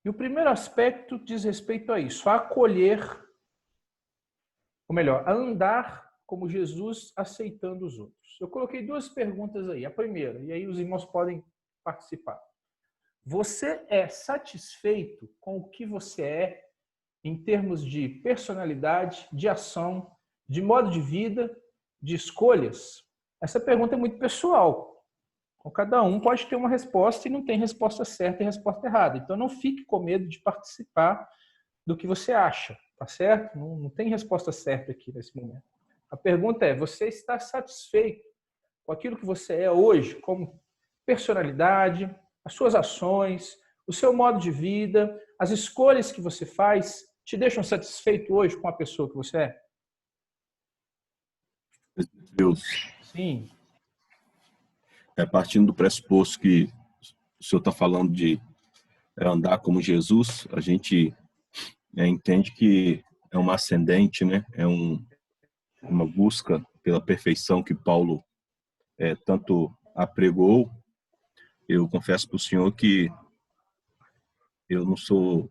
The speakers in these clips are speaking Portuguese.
E o primeiro aspecto diz respeito a isso, a acolher, ou melhor, a andar como Jesus aceitando os outros. Eu coloquei duas perguntas aí. A primeira, e aí os irmãos podem participar. Você é satisfeito com o que você é em termos de personalidade, de ação, de modo de vida, de escolhas? Essa pergunta é muito pessoal. Cada um pode ter uma resposta e não tem resposta certa e resposta errada. Então não fique com medo de participar do que você acha, tá certo? Não tem resposta certa aqui nesse momento. A pergunta é, você está satisfeito com aquilo que você é hoje, como personalidade, as suas ações, o seu modo de vida, as escolhas que você faz, te deixam satisfeito hoje com a pessoa que você é? Deus. Sim. Partindo do pressuposto que o senhor está falando de andar como Jesus, a gente entende que é uma ascendente, né? É uma busca pela perfeição que Paulo tanto apregou. Eu confesso para o senhor que eu não sou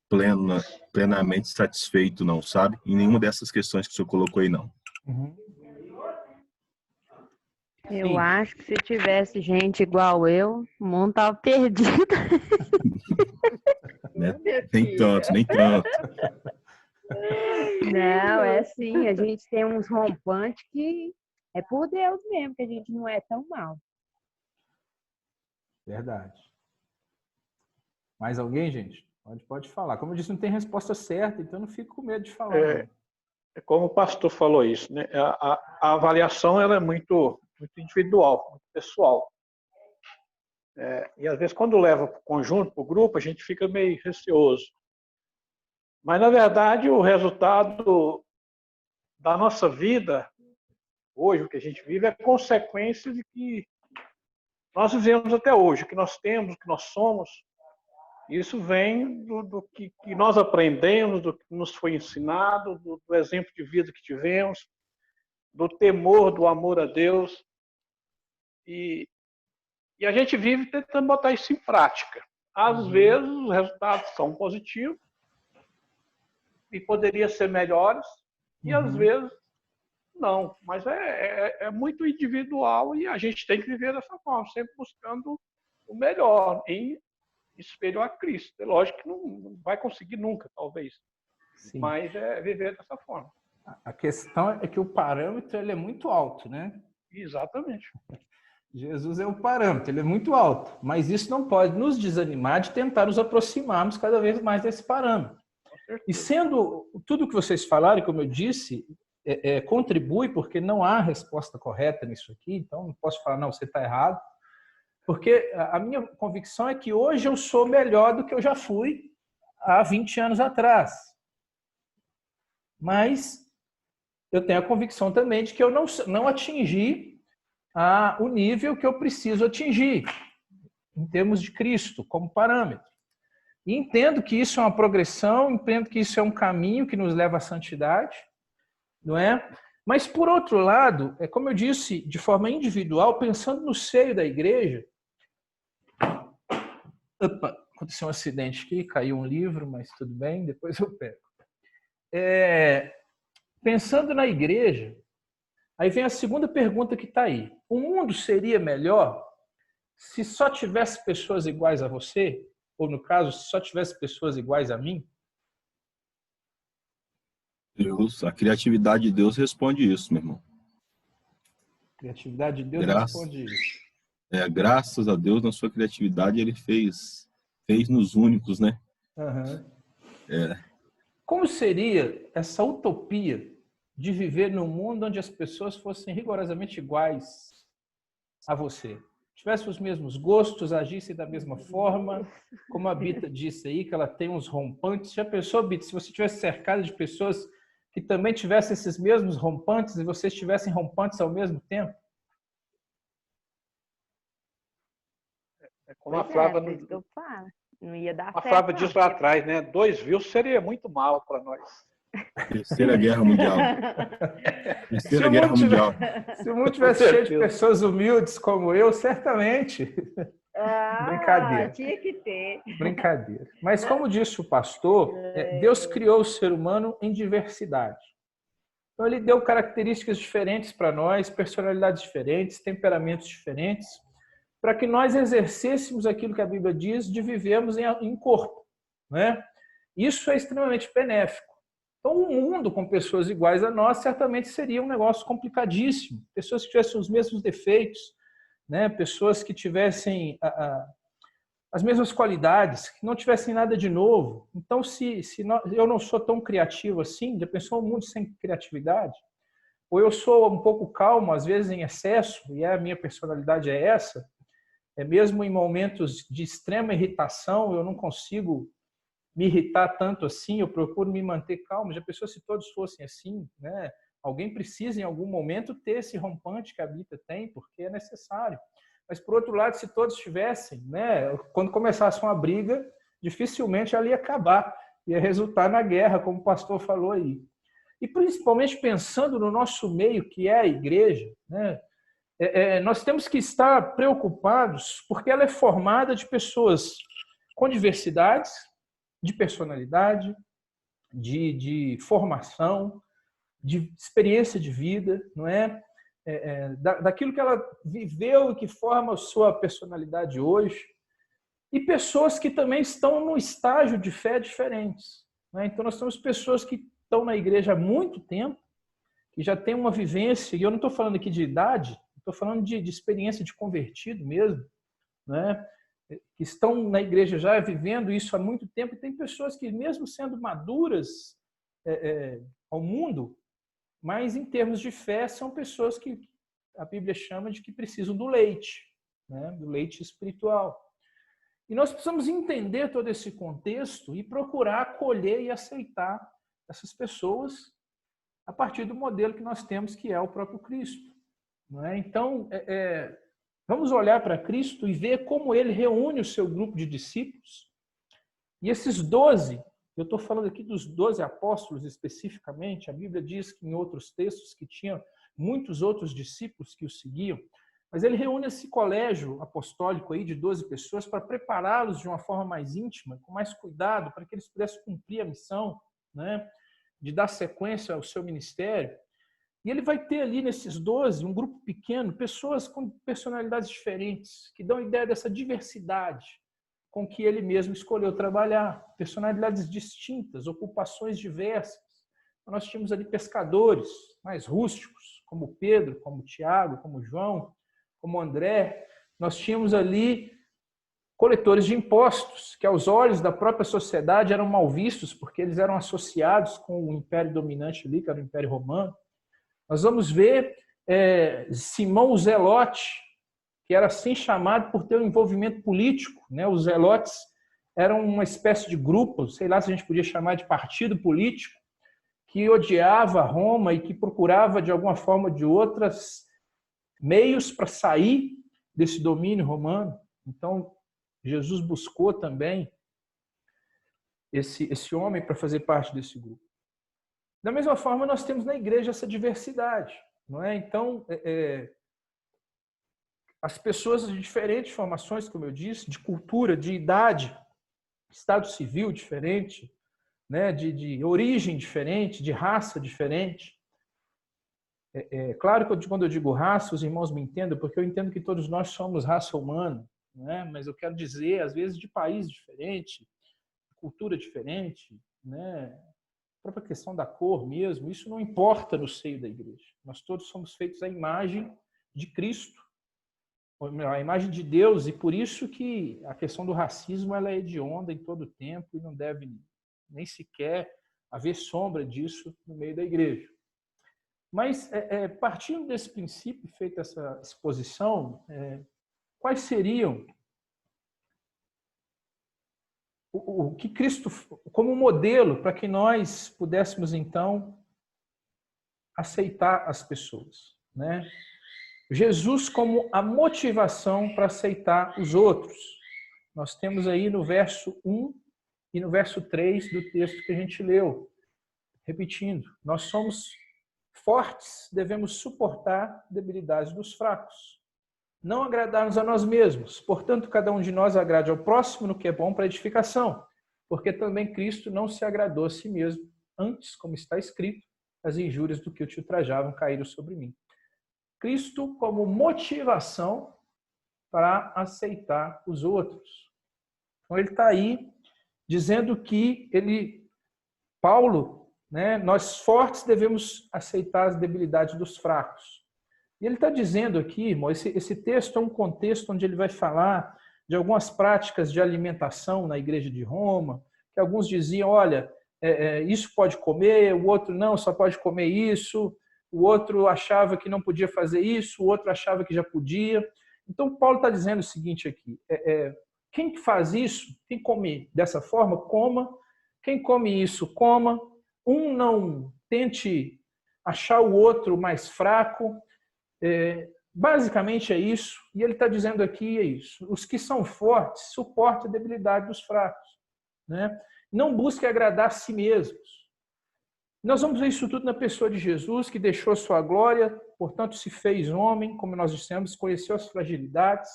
plenamente satisfeito, não, sabe? Em nenhuma dessas questões que o senhor colocou aí, não. Uhum. Eu acho que se tivesse gente igual eu, o mundo estava perdido. Né? Nem tanto, nem tanto. Não, é assim, a gente tem uns rompantes que é por Deus mesmo, que a gente não é tão mal. Verdade. Mais alguém, gente? Pode falar. Como eu disse, não tem resposta certa, então não fico com medo de falar. Como o pastor falou isso, né? A avaliação ela é muito individual, muito pessoal. E às vezes quando leva para o conjunto, para o grupo, a gente fica meio receoso. Mas na verdade o resultado da nossa vida, hoje, o que a gente vive, é consequência de que nós vivemos até hoje, o que nós temos, o que nós somos. Isso vem do que nós aprendemos, do que nos foi ensinado, do exemplo de vida que tivemos, do temor, do amor a Deus. E a gente vive tentando botar isso em prática. Às vezes os resultados são positivos e poderiam ser melhores, e às vezes não. Mas é muito individual e a gente tem que viver dessa forma, sempre buscando o melhor, em espelho a Cristo. É lógico que não vai conseguir nunca, talvez. Sim. Mas é viver dessa forma. A questão é que o parâmetro ele é muito alto, né? Exatamente. Jesus é o parâmetro, ele é muito alto. Mas isso não pode nos desanimar de tentar nos aproximarmos cada vez mais desse parâmetro. E sendo tudo que vocês falaram, como eu disse, contribui, porque não há resposta correta nisso aqui, então não posso falar, não, você está errado. Porque a minha convicção é que hoje eu sou melhor do que eu já fui há 20 anos atrás. Mas eu tenho a convicção também de que eu não atingi o nível que eu preciso atingir, em termos de Cristo, como parâmetro. E entendo que isso é uma progressão, entendo que isso é um caminho que nos leva à santidade, não é? Mas, por outro lado, como eu disse, de forma individual, pensando no seio da igreja. Opa, aconteceu um acidente aqui, caiu um livro, mas tudo bem, depois eu pego. Pensando na igreja, aí vem a segunda pergunta que está aí. O mundo seria melhor se só tivesse pessoas iguais a você? Ou, no caso, se só tivesse pessoas iguais a mim? Deus, a criatividade de Deus responde isso, meu irmão. A criatividade de Deus responde isso. Graças a Deus, na sua criatividade, ele fez nos únicos, né? Uhum. Como seria essa utopia de viver num mundo onde as pessoas fossem rigorosamente iguais a você? Tivessem os mesmos gostos, agissem da mesma forma, como a Bita disse aí, que ela tem uns rompantes. Já pensou, Bita, se você tivesse cercado de pessoas que também tivessem esses mesmos rompantes e vocês tivessem rompantes ao mesmo tempo? Como a Flávia não ia dar certo. A Flávia disse lá atrás, né? 2 views seria muito mal para nós. Terceira Guerra Mundial. Terceira Guerra Mundial. Se o mundo tivesse cheio de pessoas humildes como eu, certamente. Brincadeira. Tinha que ter. Brincadeira. Mas como disse o pastor, Deus criou o ser humano em diversidade. Então ele deu características diferentes para nós, personalidades diferentes, temperamentos diferentes, para que nós exercêssemos aquilo que a Bíblia diz de vivermos em corpo, né? Isso é extremamente benéfico. Então, um mundo com pessoas iguais a nós certamente seria um negócio complicadíssimo. Pessoas que tivessem os mesmos defeitos, né? Pessoas que tivessem as mesmas qualidades, que não tivessem nada de novo. Então, eu não sou tão criativo assim, já pensou um mundo sem criatividade? Ou eu sou um pouco calmo, às vezes em excesso, e a minha personalidade é essa, mesmo em momentos de extrema irritação, eu não consigo me irritar tanto assim, eu procuro me manter calmo. Já pensou se todos fossem assim, né? Alguém precisa, em algum momento, ter esse rompante que a Bíblia tem, porque é necessário. Mas, por outro lado, se todos tivessem, né? Quando começasse uma briga, dificilmente ela ia acabar, ia resultar na guerra, como o pastor falou aí. E, principalmente, pensando no nosso meio, que é a igreja, né? Nós temos que estar preocupados, porque ela é formada de pessoas com diversidades, de personalidade, de formação, de experiência de vida, não é? Daquilo que ela viveu e que forma a sua personalidade hoje, e pessoas que também estão num estágio de fé diferentes, não é? Então, nós temos pessoas que estão na igreja há muito tempo, que já têm uma vivência, e eu não estou falando aqui de idade, estou falando de experiência de convertido mesmo, né? Que estão na igreja já vivendo isso há muito tempo, e tem pessoas que, mesmo sendo maduras ao mundo, mas em termos de fé, são pessoas que a Bíblia chama de que precisam do leite, né? Do leite espiritual. E nós precisamos entender todo esse contexto e procurar acolher e aceitar essas pessoas a partir do modelo que nós temos, que é o próprio Cristo. Não é? Então, vamos olhar para Cristo e ver como ele reúne o seu grupo de discípulos. E esses 12, eu estou falando aqui dos 12 apóstolos especificamente, a Bíblia diz que em outros textos que tinha muitos outros discípulos que o seguiam, mas ele reúne esse colégio apostólico aí de 12 pessoas para prepará-los de uma forma mais íntima, com mais cuidado, para que eles pudessem cumprir a missão, né, de dar sequência ao seu ministério. E ele vai ter ali nesses 12, um grupo pequeno, pessoas com personalidades diferentes, que dão ideia dessa diversidade com que ele mesmo escolheu trabalhar. Personalidades distintas, ocupações diversas. Então, nós tínhamos ali pescadores mais rústicos, como Pedro, como Tiago, como João, como André. Nós tínhamos ali coletores de impostos, que aos olhos da própria sociedade eram mal vistos, porque eles eram associados com o império dominante ali, que era o Império Romano. Nós vamos ver Simão o Zelote, que era assim chamado por ter um envolvimento político, né? Os zelotes eram uma espécie de grupo, sei lá se a gente podia chamar de partido político, que odiava Roma e que procurava, de alguma forma ou de outras, meios para sair desse domínio romano. Então, Jesus buscou também esse homem para fazer parte desse grupo. Da mesma forma, nós temos na igreja essa diversidade, não é? Então, as pessoas de diferentes formações, como eu disse, de cultura, de idade, estado civil diferente, né? de origem diferente, de raça diferente. Claro que quando eu digo raça, os irmãos me entendam, porque eu entendo que todos nós somos raça humana, né? Mas eu quero dizer, às vezes, de país diferente, cultura diferente, né? A própria questão da cor mesmo, isso não importa no seio da igreja. Nós todos somos feitos à imagem de Cristo, a imagem de Deus, e por isso que a questão do racismo ela é hedionda em todo o tempo e não deve nem sequer haver sombra disso no meio da igreja. Mas, partindo desse princípio, feita essa exposição, quais seriam o que Cristo, como modelo, para que nós pudéssemos, então, aceitar as pessoas, né? Jesus como a motivação para aceitar os outros. Nós temos aí no verso 1 e no verso 3 do texto que a gente leu. Repetindo, nós somos fortes, devemos suportar debilidades dos fracos. não agradar-nos a nós mesmos. Portanto, cada um de nós agrade ao próximo no que é bom para edificação, porque também Cristo não se agradou a si mesmo. Antes, como está escrito, as injúrias do que o te ultrajavam caíram sobre mim. Cristo como motivação para aceitar os outros. Então, ele está aí dizendo que Paulo, né, nós fortes devemos aceitar as debilidades dos fracos. E ele está dizendo aqui, irmão, esse texto é um contexto onde ele vai falar de algumas práticas de alimentação na igreja de Roma, que alguns diziam, olha, isso pode comer, o outro não, só pode comer isso, o outro achava que não podia fazer isso, o outro achava que já podia. Então, Paulo está dizendo o seguinte aqui, quem faz isso, quem come dessa forma, coma, quem come isso, coma, não tente achar o outro mais fraco. Basicamente é isso, e ele está dizendo aqui é isso. Os que são fortes suportam a debilidade dos fracos, né? Não busquem agradar a si mesmos. Nós vamos ver isso tudo na pessoa de Jesus, que deixou a sua glória, portanto se fez homem, como nós dissemos, conheceu as fragilidades,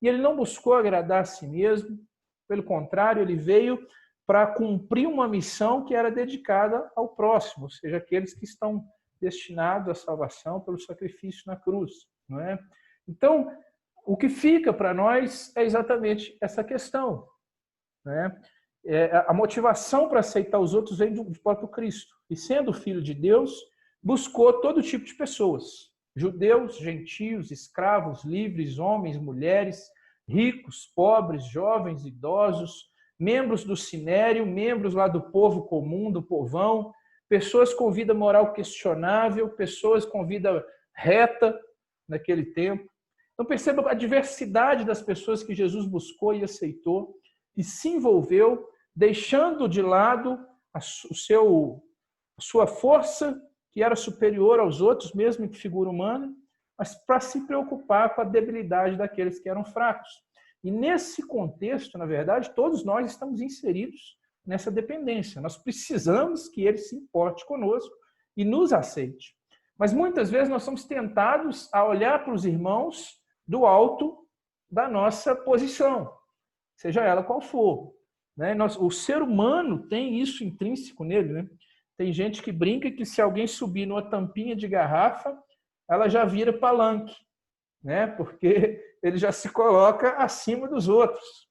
e ele não buscou agradar a si mesmo, pelo contrário, ele veio para cumprir uma missão que era dedicada ao próximo, ou seja, aqueles que estão destinados à salvação pelo sacrifício na cruz, não é? Então, o que fica para nós é exatamente essa questão, né? A motivação para aceitar os outros vem do próprio Cristo. E sendo filho de Deus, buscou todo tipo de pessoas. Judeus, gentios, escravos, livres, homens, mulheres, ricos, pobres, jovens, idosos, membros do sinério, membros lá do povo comum, do povão, pessoas com vida moral questionável, pessoas com vida reta naquele tempo. Então perceba a diversidade das pessoas que Jesus buscou e aceitou e se envolveu, deixando de lado a sua força, que era superior aos outros, mesmo em figura humana, mas para se preocupar com a debilidade daqueles que eram fracos. E nesse contexto, na verdade, todos nós estamos inseridos nessa dependência. Nós precisamos que ele se importe conosco e nos aceite. Mas muitas vezes nós somos tentados a olhar para os irmãos do alto da nossa posição, seja ela qual for. O ser humano tem isso intrínseco nele, né? Tem gente que brinca que se alguém subir numa tampinha de garrafa, ela já vira palanque, né? Porque ele já se coloca acima dos outros.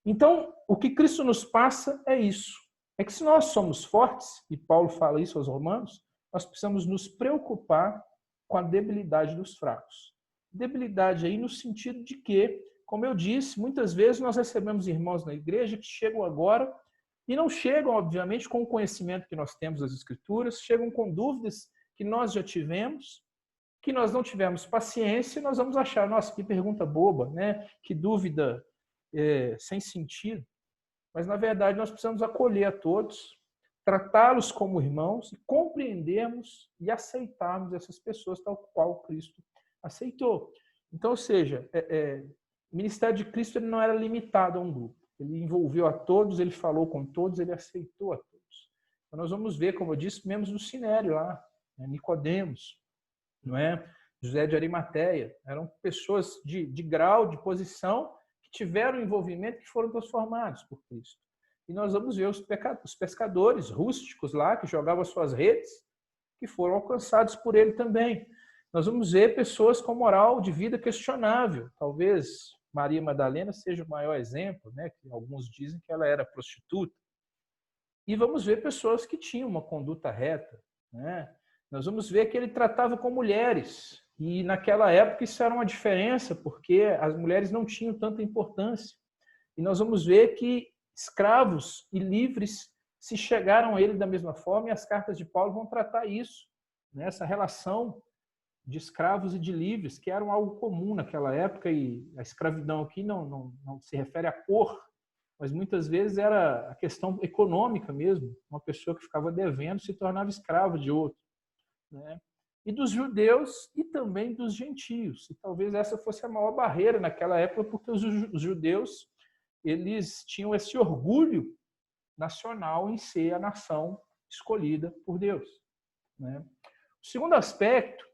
Então, o que Cristo nos passa é isso. É que se nós somos fortes, e Paulo fala isso aos romanos, nós precisamos nos preocupar com a debilidade dos fracos. Debilidade aí no sentido de que, como eu disse, muitas vezes nós recebemos irmãos na igreja que chegam agora e não chegam, obviamente, com o conhecimento que nós temos das Escrituras, chegam com dúvidas que nós já tivemos, que nós não tivemos paciência, e nós vamos achar, nossa, que pergunta boba, né? Que dúvida sem sentido. Mas, na verdade, nós precisamos acolher a todos, tratá-los como irmãos e compreendermos e aceitarmos essas pessoas tal qual Cristo aceitou. Então, ou seja, o ministério de Cristo ele não era limitado a um grupo. Ele envolveu a todos, ele falou com todos, ele aceitou a todos. Então, nós vamos ver, como eu disse, membros do Sinério lá, né? Nicodemos, não é? José de Arimateia. Eram pessoas de grau, de posição, que tiveram envolvimento, que foram transformados por Cristo. E nós vamos ver os pescadores rústicos lá, que jogavam as suas redes, que foram alcançados por ele também. Nós vamos ver pessoas com moral de vida questionável. Talvez Maria Madalena seja o maior exemplo, né? Que alguns dizem que ela era prostituta. E vamos ver pessoas que tinham uma conduta reta, né? Nós vamos ver que ele tratava com mulheres. E naquela época isso era uma diferença, porque as mulheres não tinham tanta importância. E nós vamos ver que escravos e livres se chegaram a ele da mesma forma, e as cartas de Paulo vão tratar isso, né? Essa relação de escravos e de livres, que eram algo comum naquela época, e a escravidão aqui não se refere à cor, mas muitas vezes era a questão econômica mesmo. Uma pessoa que ficava devendo se tornava escravo de outro, né? E dos judeus e também dos gentios. E talvez essa fosse a maior barreira naquela época, porque os judeus eles tinham esse orgulho nacional em ser a nação escolhida por Deus, né? O segundo aspecto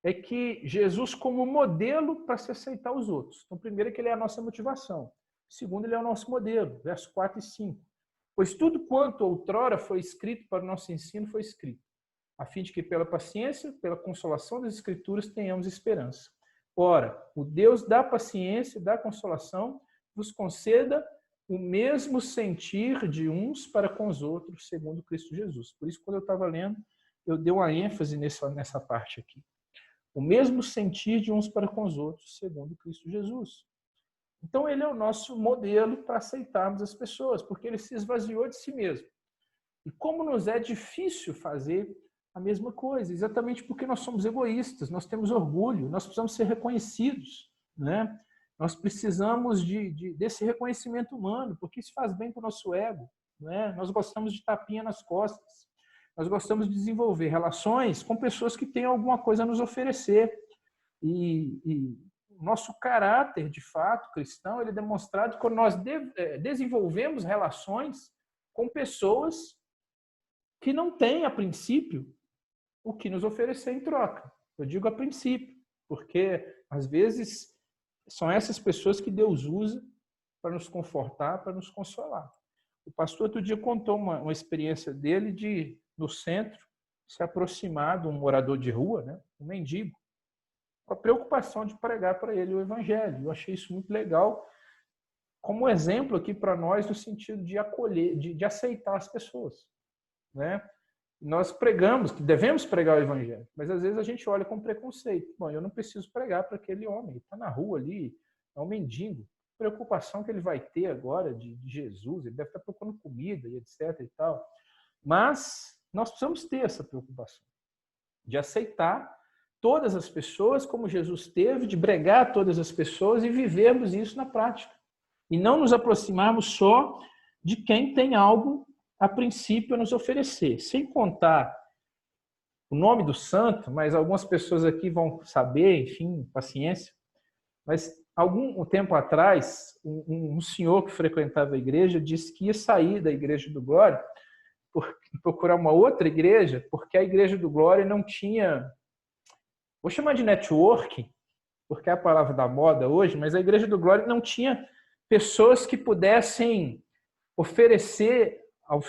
é que Jesus como modelo para se aceitar os outros. Então, primeiro é que ele é a nossa motivação. Segundo, ele é o nosso modelo, versos 4 e 5. Pois tudo quanto outrora foi escrito para o nosso ensino foi escrito, a fim de que pela paciência, pela consolação das Escrituras, tenhamos esperança. Ora, o Deus da paciência e da consolação vos conceda o mesmo sentir de uns para com os outros, segundo Cristo Jesus. Por isso, quando eu estava lendo, eu dei uma ênfase nessa parte aqui. O mesmo sentir de uns para com os outros, segundo Cristo Jesus. Então, ele é o nosso modelo para aceitarmos as pessoas, porque ele se esvaziou de si mesmo. E como nos é difícil fazer a mesma coisa, exatamente porque nós somos egoístas, nós temos orgulho, nós precisamos ser reconhecidos, né? Nós precisamos desse reconhecimento humano, porque isso faz bem para o nosso ego, né? Nós gostamos de tapinha nas costas, nós gostamos de desenvolver relações com pessoas que têm alguma coisa a nos oferecer. E o nosso caráter, de fato, cristão, ele é demonstrado quando nós desenvolvemos relações com pessoas que não têm, a princípio, o que nos oferecer em troca. Eu digo a princípio, porque, às vezes, são essas pessoas que Deus usa para nos confortar, para nos consolar. O pastor outro dia contou uma experiência dele de, no centro, se aproximar de um morador de rua, né, um mendigo, com a preocupação de pregar para ele o evangelho. Eu achei isso muito legal, como exemplo aqui para nós, no sentido de acolher, de aceitar as pessoas, né? Nós pregamos, que devemos pregar o evangelho, mas às vezes a gente olha com preconceito. Bom, eu não preciso pregar para aquele homem, ele está na rua ali, é um mendigo. A preocupação que ele vai ter agora de Jesus, ele deve estar procurando comida e etc. e tal. Mas nós precisamos ter essa preocupação de aceitar todas as pessoas como Jesus teve, de pregar todas as pessoas e vivermos isso na prática. E não nos aproximarmos só de quem tem algo a princípio a nos oferecer, sem contar o nome do santo, mas algumas pessoas aqui vão saber, enfim, paciência, mas algum tempo atrás, um senhor que frequentava a igreja disse que ia sair da Igreja do Glória, procurar uma outra igreja, porque a Igreja do Glória não tinha, vou chamar de networking, porque é a palavra da moda hoje, mas a Igreja do Glória não tinha pessoas que pudessem oferecer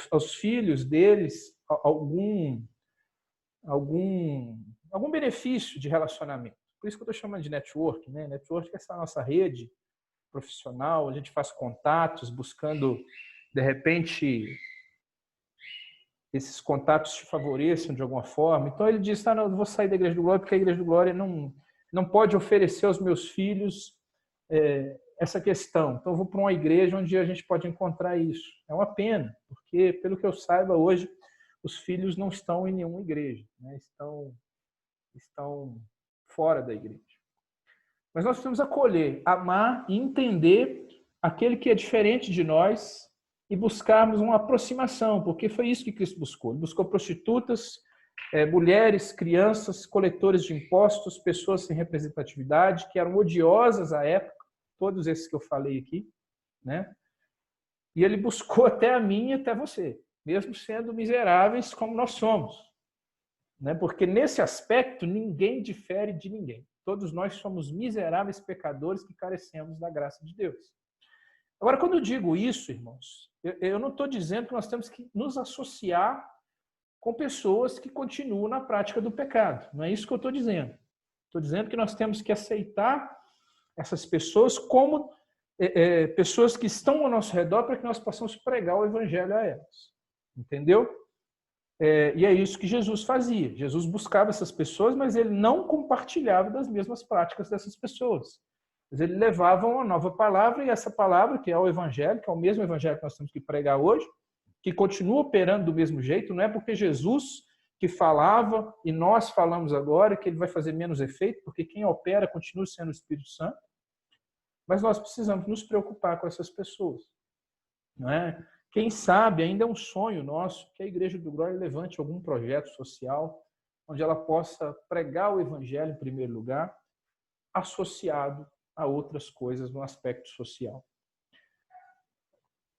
aos filhos deles algum benefício de relacionamento. Por isso que eu estou chamando de network, né? Network é essa nossa rede profissional, a gente faz contatos, buscando, de repente, esses contatos te favoreçam de alguma forma. Então ele disse, não, eu vou sair da Igreja do Glória porque a Igreja do Glória não pode oferecer aos meus filhos essa questão. Então, eu vou para uma igreja onde a gente pode encontrar isso. É uma pena, porque, pelo que eu saiba, hoje, os filhos não estão em nenhuma igreja, né? Estão fora da igreja. Mas nós precisamos acolher, amar e entender aquele que é diferente de nós e buscarmos uma aproximação, porque foi isso que Cristo buscou. Ele buscou prostitutas, mulheres, crianças, coletores de impostos, pessoas sem representatividade, que eram odiosas à época, todos esses que eu falei aqui, né? E ele buscou até a mim e até você, mesmo sendo miseráveis como nós somos, né? Porque nesse aspecto ninguém difere de ninguém. Todos nós somos miseráveis pecadores que carecemos da graça de Deus. Agora, quando eu digo isso, irmãos, eu não estou dizendo que nós temos que nos associar com pessoas que continuam na prática do pecado. Não é isso que eu estou dizendo. Estou dizendo que nós temos que aceitar essas pessoas como pessoas que estão ao nosso redor para que nós possamos pregar o evangelho a elas. Entendeu? E é isso que Jesus fazia. Jesus buscava essas pessoas, mas ele não compartilhava das mesmas práticas dessas pessoas. Mas ele levava uma nova palavra, e essa palavra, que é o evangelho, que é o mesmo evangelho que nós temos que pregar hoje, que continua operando do mesmo jeito, não é porque Jesus que falava e nós falamos agora que ele vai fazer menos efeito, porque quem opera continua sendo o Espírito Santo. Mas nós precisamos nos preocupar com essas pessoas, não é? Quem sabe, ainda é um sonho nosso que a Igreja do Glória levante algum projeto social onde ela possa pregar o evangelho em primeiro lugar, associado a outras coisas no aspecto social.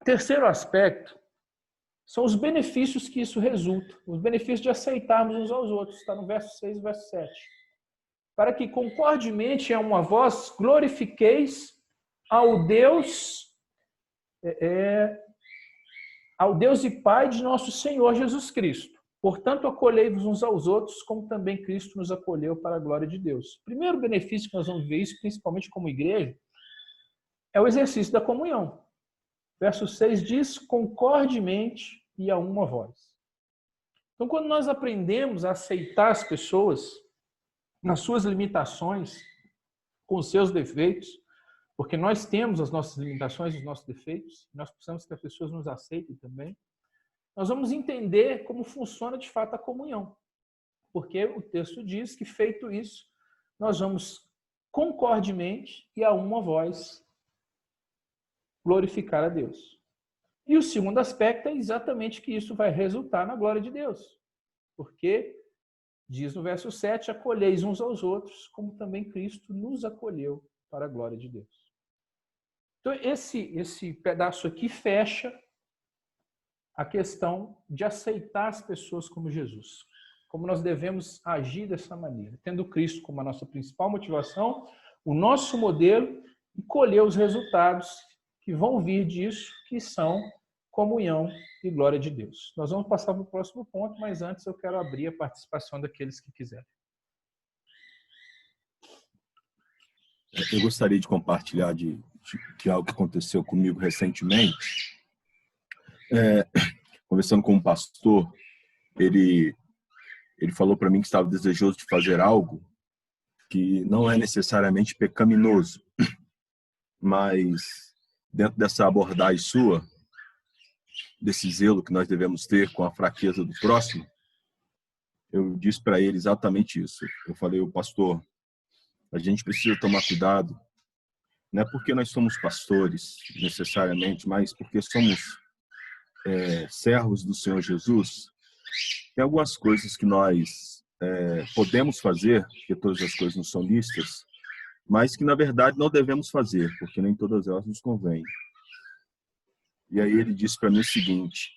Terceiro aspecto são os benefícios que isso resulta, os benefícios de aceitarmos uns aos outros, está no verso 6 e verso 7. para que concordemente a uma voz glorifiqueis ao Deus e Pai de nosso Senhor Jesus Cristo. Portanto, acolhei-vos uns aos outros, como também Cristo nos acolheu para a glória de Deus. O primeiro benefício que nós vamos ver isso, principalmente como igreja, é o exercício da comunhão. Verso 6 diz, concordemente e a uma voz. Então, quando nós aprendemos a aceitar as pessoas nas suas limitações, com os seus defeitos, porque nós temos as nossas limitações, os nossos defeitos, nós precisamos que as pessoas nos aceitem também, nós vamos entender como funciona de fato a comunhão. Porque o texto diz que, feito isso, nós vamos concordemente e a uma voz glorificar a Deus. E o segundo aspecto é exatamente que isso vai resultar na glória de Deus. Porque, diz no verso 7, acolheis uns aos outros, como também Cristo nos acolheu para a glória de Deus. Então, esse pedaço aqui fecha a questão de aceitar as pessoas como Jesus. Como nós devemos agir dessa maneira, tendo Cristo como a nossa principal motivação, o nosso modelo, e colher os resultados que vão vir disso, que são comunhão e glória de Deus. Nós vamos passar para o próximo ponto, mas antes eu quero abrir a participação daqueles que quiserem. Eu gostaria de compartilhar de algo que aconteceu comigo recentemente. Conversando com um pastor, ele falou para mim que estava desejoso de fazer algo que não é necessariamente pecaminoso, mas dentro dessa abordagem sua, desse zelo que nós devemos ter com a fraqueza do próximo, eu disse para ele exatamente isso. Eu falei, pastor, a gente precisa tomar cuidado, não é porque nós somos pastores necessariamente, mas porque somos servos do Senhor Jesus. Tem algumas coisas que nós podemos fazer, porque todas as coisas não são lícitas, mas que na verdade não devemos fazer, porque nem todas elas nos convêm. E aí ele disse para mim o seguinte,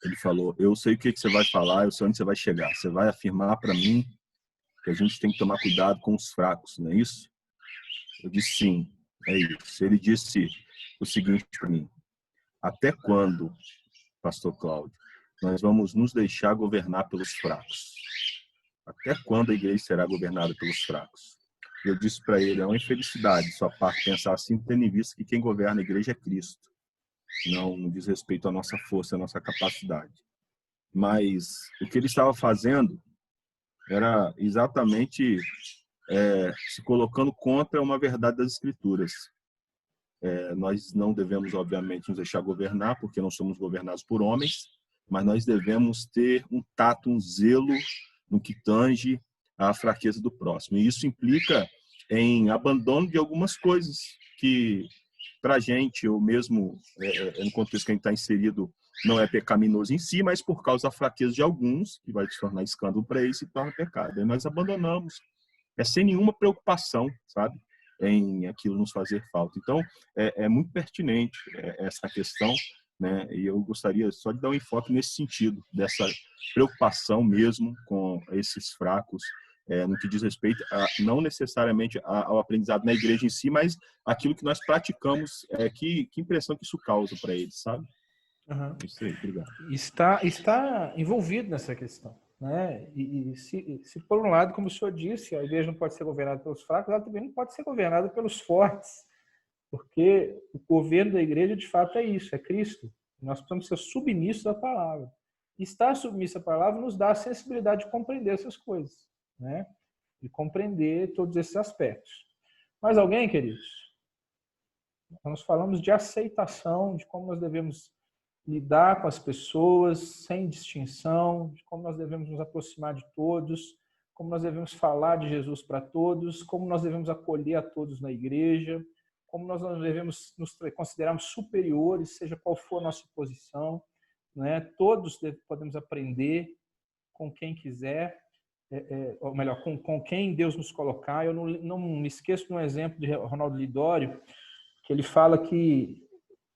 ele falou, eu sei o que você vai falar, eu sei onde você vai chegar, você vai afirmar para mim que a gente tem que tomar cuidado com os fracos, não é isso? Eu disse sim, é isso. Ele disse o seguinte para mim, até quando, pastor Cláudio, nós vamos nos deixar governar pelos fracos? Até quando a igreja será governada pelos fracos? Eu disse para ele, é uma infelicidade sua parte pensar assim, tendo em vista que quem governa a igreja é Cristo. Não diz respeito à nossa força, à nossa capacidade. Mas o que ele estava fazendo era exatamente se colocando contra uma verdade das Escrituras. Nós não devemos, obviamente, nos deixar governar, porque não somos governados por homens, mas nós devemos ter um tato, um zelo no que tange à fraqueza do próximo. E isso implica em abandono de algumas coisas que, para a gente, ou mesmo no contexto que a gente está inserido, não é pecaminoso em si, mas por causa da fraqueza de alguns, que vai se tornar escândalo para eles, se torna pecado. Aí nós abandonamos, sem nenhuma preocupação, sabe, em aquilo nos fazer falta. Então, é muito pertinente essa questão, né? E eu gostaria só de dar um enfoque nesse sentido, dessa preocupação mesmo com esses fracos, no que diz respeito não necessariamente ao aprendizado na igreja em si, mas aquilo que nós praticamos, que impressão que isso causa para eles, sabe? Uhum. Isso aí, obrigado. Está envolvido nessa questão, né? E se por um lado, como o senhor disse, a igreja não pode ser governada pelos fracos, ela também não pode ser governada pelos fortes, porque o governo da igreja de fato é isso, é Cristo. Nós precisamos ser submissos à palavra. E estar submisso à palavra nos dá a sensibilidade de compreender essas coisas, né? De compreender todos esses aspectos. Mais alguém, queridos? Nós falamos de aceitação, de como nós devemos lidar com as pessoas sem distinção, de como nós devemos nos aproximar de todos, como nós devemos falar de Jesus para todos, como nós devemos acolher a todos na igreja, como nós não devemos nos considerarmos superiores, seja qual for a nossa posição, né? Todos podemos aprender com quem quiser, ou melhor, com quem Deus nos colocar. Eu não me esqueço de um exemplo de Ronaldo Lidório, que ele fala que,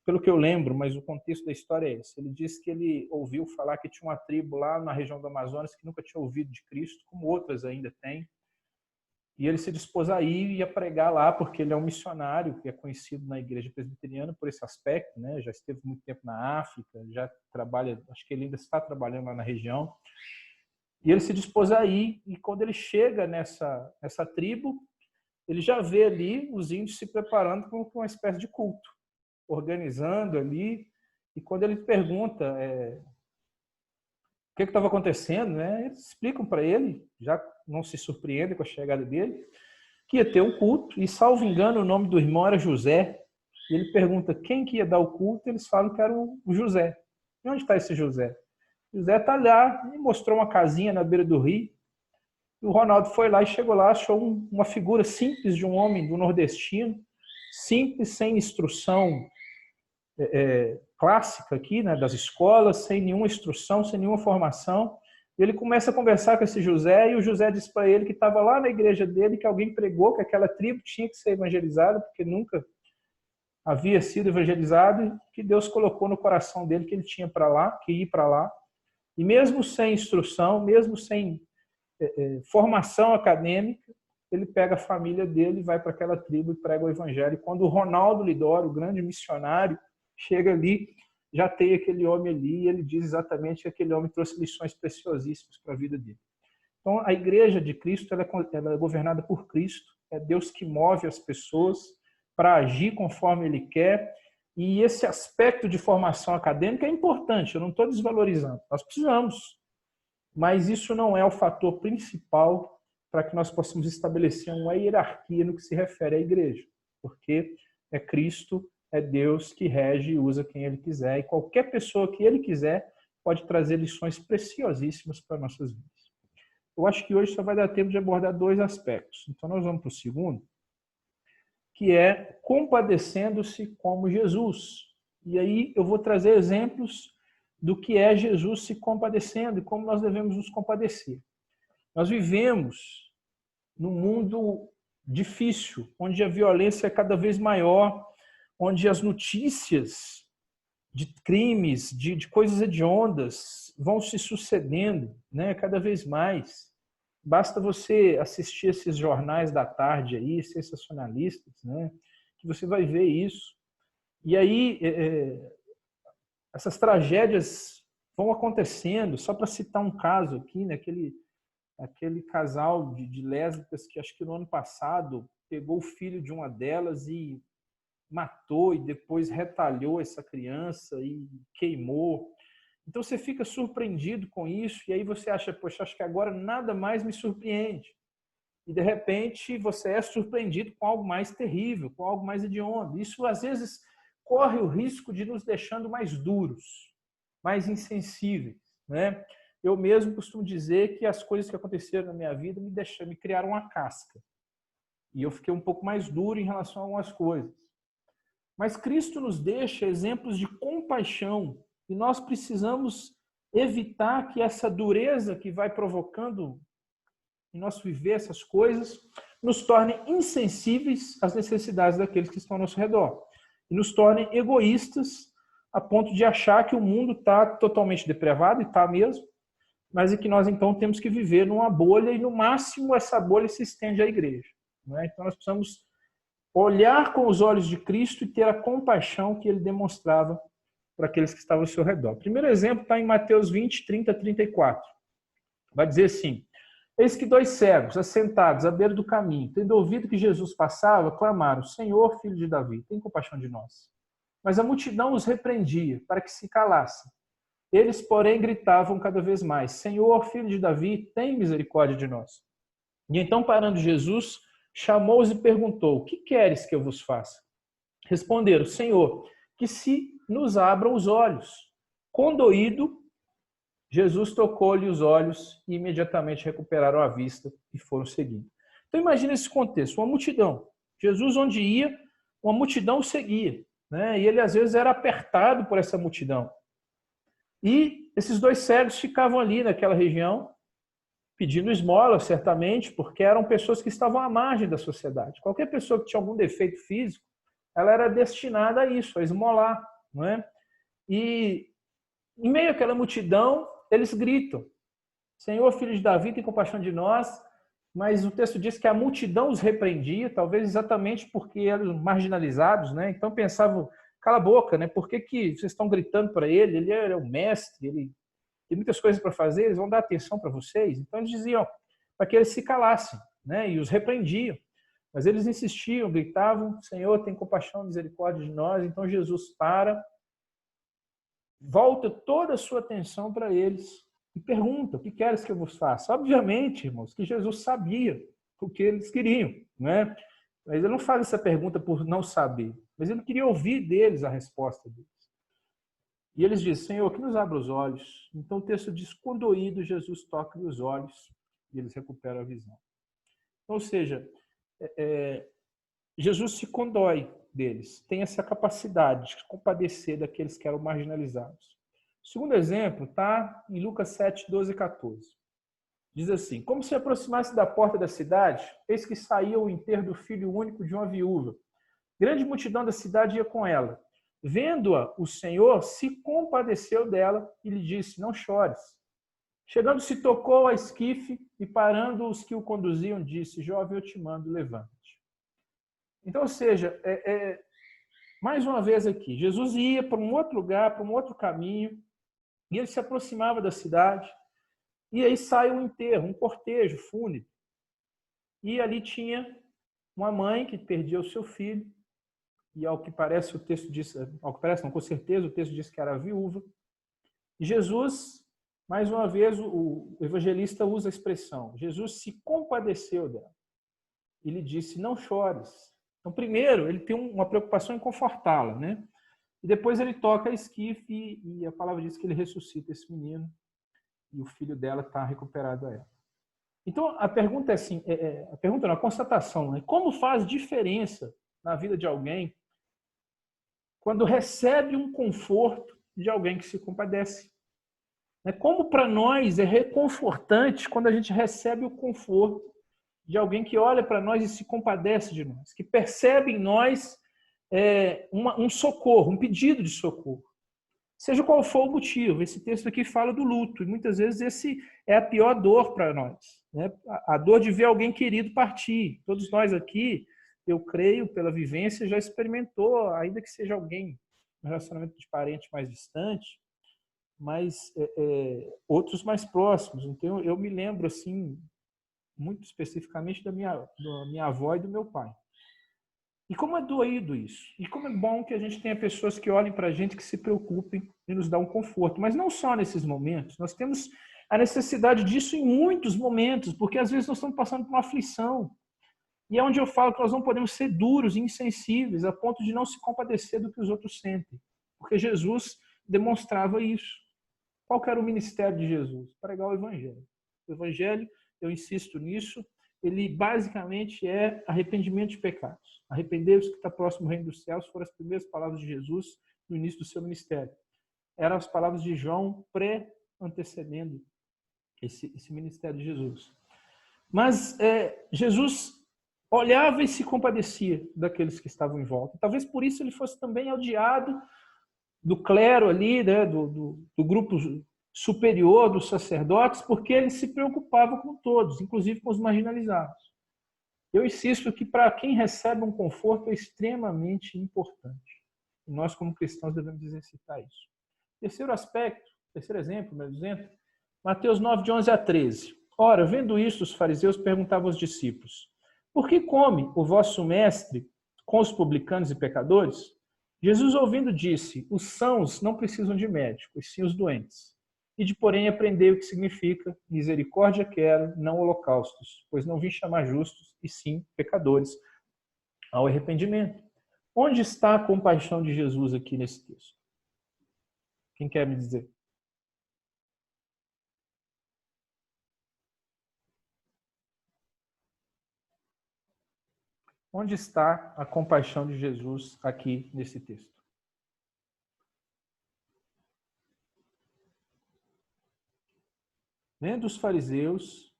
pelo que eu lembro, mas o contexto da história é esse. Ele disse que ele ouviu falar que tinha uma tribo lá na região do Amazonas que nunca tinha ouvido de Cristo, como outras ainda têm. E ele se dispôs a ir e a pregar lá, porque ele é um missionário que é conhecido na igreja presbiteriana por esse aspecto, né? Já esteve muito tempo na África, já trabalha, acho que ele ainda está trabalhando lá na região. E ele se dispôs a ir, e quando ele chega nessa tribo, ele já vê ali os índios se preparando para uma espécie de culto, organizando ali. E quando ele pergunta o que estava acontecendo, né, eles explicam para ele, já não se surpreendem com a chegada dele, que ia ter um culto, e salvo engano o nome do irmão era José. E ele pergunta quem que ia dar o culto, e eles falam que era o José. E onde está esse José? José está lá, e mostrou uma casinha na beira do rio. E o Ronaldo foi lá e chegou lá, achou uma figura simples de um homem do nordestino, simples, sem instrução clássica aqui, né, das escolas, sem nenhuma instrução, sem nenhuma formação. E ele começa a conversar com esse José, e o José diz para ele que estava lá na igreja dele, que alguém pregou que aquela tribo tinha que ser evangelizada, porque nunca havia sido evangelizado, e que Deus colocou no coração dele que ele tinha para lá, que ir para lá. E mesmo sem instrução, mesmo sem formação acadêmica, ele pega a família dele e vai para aquela tribo e prega o evangelho. E quando o Ronaldo Lidório, o grande missionário, chega ali, já tem aquele homem ali, e ele diz exatamente que aquele homem trouxe lições preciosíssimas para a vida dele. Então, a igreja de Cristo, ela é governada por Cristo, é Deus que move as pessoas para agir conforme Ele quer, e esse aspecto de formação acadêmica é importante, eu não estou desvalorizando, nós precisamos, mas isso não é o fator principal para que nós possamos estabelecer uma hierarquia no que se refere à igreja, porque é Cristo, é Deus que rege e usa quem Ele quiser, e qualquer pessoa que Ele quiser pode trazer lições preciosíssimas para nossas vidas. Eu acho que hoje só vai dar tempo de abordar 2 aspectos. Então, nós vamos para o segundo, que é compadecendo-se como Jesus. E aí eu vou trazer exemplos do que é Jesus se compadecendo e como nós devemos nos compadecer. Nós vivemos num mundo difícil, onde a violência é cada vez maior, onde as notícias de crimes, de coisas hediondas vão se sucedendo, né, cada vez mais. Basta você assistir esses jornais da tarde aí, sensacionalistas, né, que você vai ver isso. E aí, essas tragédias vão acontecendo. Só para citar um caso aqui, né, aquele casal de lésbicas que acho que no ano passado pegou o filho de uma delas e matou e depois retalhou essa criança e queimou. Então você fica surpreendido com isso e aí você acha, poxa, acho que agora nada mais me surpreende. E de repente você é surpreendido com algo mais terrível, com algo mais hediondo. Isso às vezes corre o risco de nos deixando mais duros, mais insensíveis, né? Eu mesmo costumo dizer que as coisas que aconteceram na minha vida me criaram uma casca. E eu fiquei um pouco mais duro em relação a algumas coisas. Mas Cristo nos deixa exemplos de compaixão e nós precisamos evitar que essa dureza que vai provocando em nosso viver essas coisas nos torne insensíveis às necessidades daqueles que estão ao nosso redor e nos torne egoístas a ponto de achar que o mundo está totalmente depravado, e está mesmo, mas que nós então temos que viver numa bolha e no máximo essa bolha se estende à igreja, né? Então nós precisamos olhar com os olhos de Cristo e ter a compaixão que ele demonstrava para aqueles que estavam ao seu redor. O primeiro exemplo está em Mateus 20, 30, 34. Vai dizer assim: eis que 2 cegos, assentados à beira do caminho, tendo ouvido que Jesus passava, clamaram: Senhor, filho de Davi, tem compaixão de nós. Mas a multidão os repreendia, para que se calassem. Eles, porém, gritavam cada vez mais: Senhor, filho de Davi, tem misericórdia de nós. E então, parando Jesus, chamou-os e perguntou: o que queres que eu vos faça? Responderam: Senhor, que se nos abram os olhos. Condoído, Jesus tocou-lhe os olhos e imediatamente recuperaram a vista e foram seguindo. Então imagina esse contexto, uma multidão. Jesus onde ia, uma multidão o seguia, né? E ele às vezes era apertado por essa multidão. E esses 2 cegos ficavam ali naquela região, pedindo esmola, certamente, porque eram pessoas que estavam à margem da sociedade. Qualquer pessoa que tinha algum defeito físico, ela era destinada a isso, a esmolar, não é? E em meio àquela multidão, eles gritam: Senhor, filho de Davi, tem compaixão de nós. mas o texto diz que a multidão os repreendia, talvez exatamente porque eram marginalizados, né? Então pensavam, cala a boca, né? Por que vocês estão gritando para ele? Ele é o mestre, ele tem muitas coisas para fazer, eles vão dar atenção para vocês. Então eles diziam para que eles se calassem, né? E os repreendiam. Mas eles insistiam, gritavam, Senhor, tem compaixão, misericórdia de nós. Então Jesus volta toda a sua atenção para eles e pergunta, o que queres que eu vos faça? Obviamente, irmãos, que Jesus sabia o que eles queriam, né? Mas ele não faz essa pergunta por não saber, mas ele queria ouvir deles a resposta deles. E eles dizem, Senhor, que nos abra os olhos. Então o texto diz, condoído, Jesus toca-lhe os olhos e eles recuperam a visão. Ou seja, Jesus se condói deles, tem essa capacidade de compadecer daqueles que eram marginalizados. O segundo exemplo está em Lucas 7, 12 e 14. Diz assim, como se aproximasse da porta da cidade, eis que saía o enterro do filho único de uma viúva. Grande multidão da cidade ia com ela. Vendo-a, o Senhor se compadeceu dela e lhe disse, não chores. Chegando, se tocou a esquife e parando os que o conduziam, disse, jovem, eu te mando, levante. Então, ou seja, mais uma vez aqui, Jesus ia para um outro lugar, para um outro caminho, e ele se aproximava da cidade, e aí sai um enterro, um cortejo fúnebre. E ali tinha uma mãe que perdia o seu filho, e ao que parece o texto diz, ao que parece, não, com certeza o texto diz que era viúva. E Jesus, mais uma vez, o evangelista usa a expressão, Jesus se compadeceu dela. Ele disse, não chores. Então, primeiro, ele tem uma preocupação em confortá-la, né? E depois ele toca a esquife e a palavra diz que ele ressuscita esse menino e o filho dela está recuperado a ela. Então, a pergunta é assim, a pergunta não, a constatação, né? Como faz diferença na vida de alguém quando recebe um conforto de alguém que se compadece? Como para nós é reconfortante quando a gente recebe o conforto de alguém que olha para nós e se compadece de nós, que percebe em nós um socorro, um pedido de socorro. Seja qual for o motivo, esse texto aqui fala do luto, e muitas vezes esse é a pior dor para nós, né? A dor de ver alguém querido partir. Todos nós aqui, eu creio, pela vivência, já experimentou, ainda que seja alguém, um relacionamento de parente mais distante, mas outros mais próximos. Então, eu me lembro, assim, muito especificamente da minha avó e do meu pai. E como é doído isso. E como é bom que a gente tenha pessoas que olhem para a gente, que se preocupem e nos dão um conforto. Mas não só nesses momentos. Nós temos a necessidade disso em muitos momentos, porque às vezes nós estamos passando por uma aflição. E é onde eu falo que nós não podemos ser duros e insensíveis a ponto de não se compadecer do que os outros sentem. Porque Jesus demonstrava isso. Qual que era o ministério de Jesus? Pregar o Evangelho. O Evangelho, eu insisto nisso, ele basicamente é arrependimento de pecados. Arrepender-vos que está próximo do reino dos céus foram as primeiras palavras de Jesus no início do seu ministério. Eram as palavras de João pré-antecedendo esse ministério de Jesus. Mas Jesus olhava e se compadecia daqueles que estavam em volta. Talvez por isso ele fosse também odiado do clero ali, né, do grupo superior dos sacerdotes, porque ele se preocupava com todos, inclusive com os marginalizados. Eu insisto que para quem recebe um conforto é extremamente importante. E nós, como cristãos, devemos exercitar isso. Terceiro aspecto, terceiro exemplo, meu exemplo, Mateus 9, de 11 a 13. Ora, vendo isso, os fariseus perguntavam aos discípulos, por que come o vosso mestre com os publicanos e pecadores? Jesus, ouvindo, disse, os sãos não precisam de médico, e sim os doentes. E de porém aprendei o que significa misericórdia quero, não holocaustos, pois não vim chamar justos, e sim pecadores ao arrependimento. Onde está a compaixão de Jesus aqui nesse texto? Quem quer me dizer? Onde está a compaixão de Jesus aqui nesse texto? Vendo os fariseus,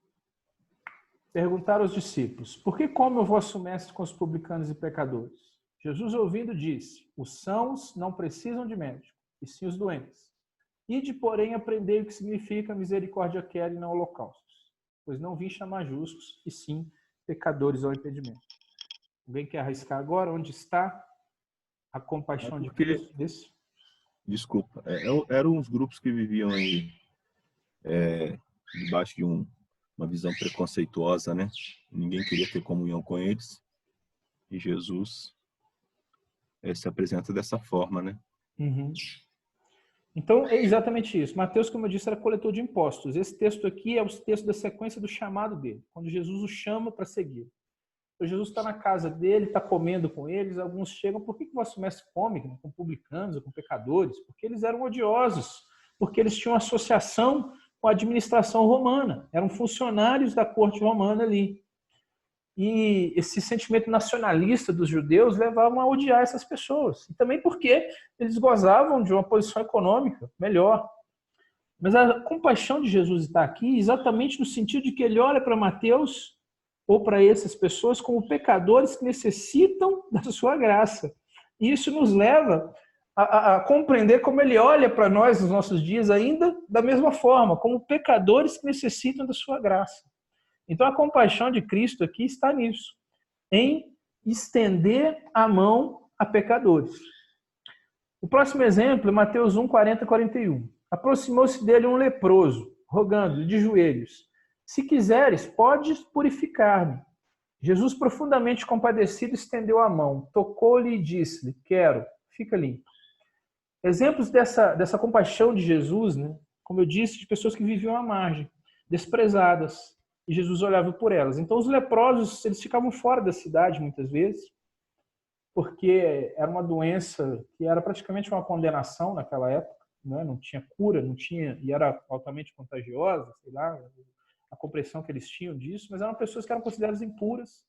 perguntaram aos discípulos, por que come o vosso mestre com os publicanos e pecadores? Jesus, ouvindo, disse, os sãos não precisam de médico, e sim os doentes. Ide, porém, aprendei o que significa misericórdia quero e não holocaustos, pois não vim chamar justos, e sim pecadores ao arrependimento. Alguém quer arriscar agora? Onde está a compaixão de Cristo? Desse? Desculpa, eram uns grupos que viviam aí debaixo de uma visão preconceituosa, né? Ninguém queria ter comunhão com eles. E Jesus se apresenta dessa forma, né? Uhum. Então, é exatamente isso. Mateus, como eu disse, era coletor de impostos. Esse texto aqui é o texto da sequência do chamado dele, quando Jesus o chama para seguir. Então, Jesus está na casa dele, está comendo com eles. Alguns chegam, por que o vosso mestre come com publicanos ou com pecadores? Porque eles eram odiosos, porque eles tinham associação com a administração romana, eram funcionários da corte romana ali. E esse sentimento nacionalista dos judeus levavam a odiar essas pessoas. E também porque eles gozavam de uma posição econômica melhor. Mas a compaixão de Jesus está aqui exatamente no sentido de que ele olha para Mateus ou para essas pessoas como pecadores que necessitam da sua graça. E isso nos leva a compreender como ele olha para nós nos nossos dias ainda da mesma forma, como pecadores que necessitam da sua graça. Então a compaixão de Cristo aqui está nisso, em estender a mão a pecadores. O próximo exemplo é Mateus 1, 40 e 41. Aproximou-se dele um leproso, rogando-lhe de joelhos: se quiseres, podes purificar-me. Jesus, profundamente compadecido, estendeu a mão, tocou-lhe e disse-lhe: quero, fica limpo. Exemplos dessa compaixão de Jesus, né? Como eu disse, de pessoas que viviam à margem, desprezadas, e Jesus olhava por elas. Então os leprosos, eles ficavam fora da cidade muitas vezes, porque era uma doença que era praticamente uma condenação naquela época, né? Não tinha cura, não tinha, e era altamente contagiosa, sei lá, a compreensão que eles tinham disso, mas eram pessoas que eram consideradas impuras,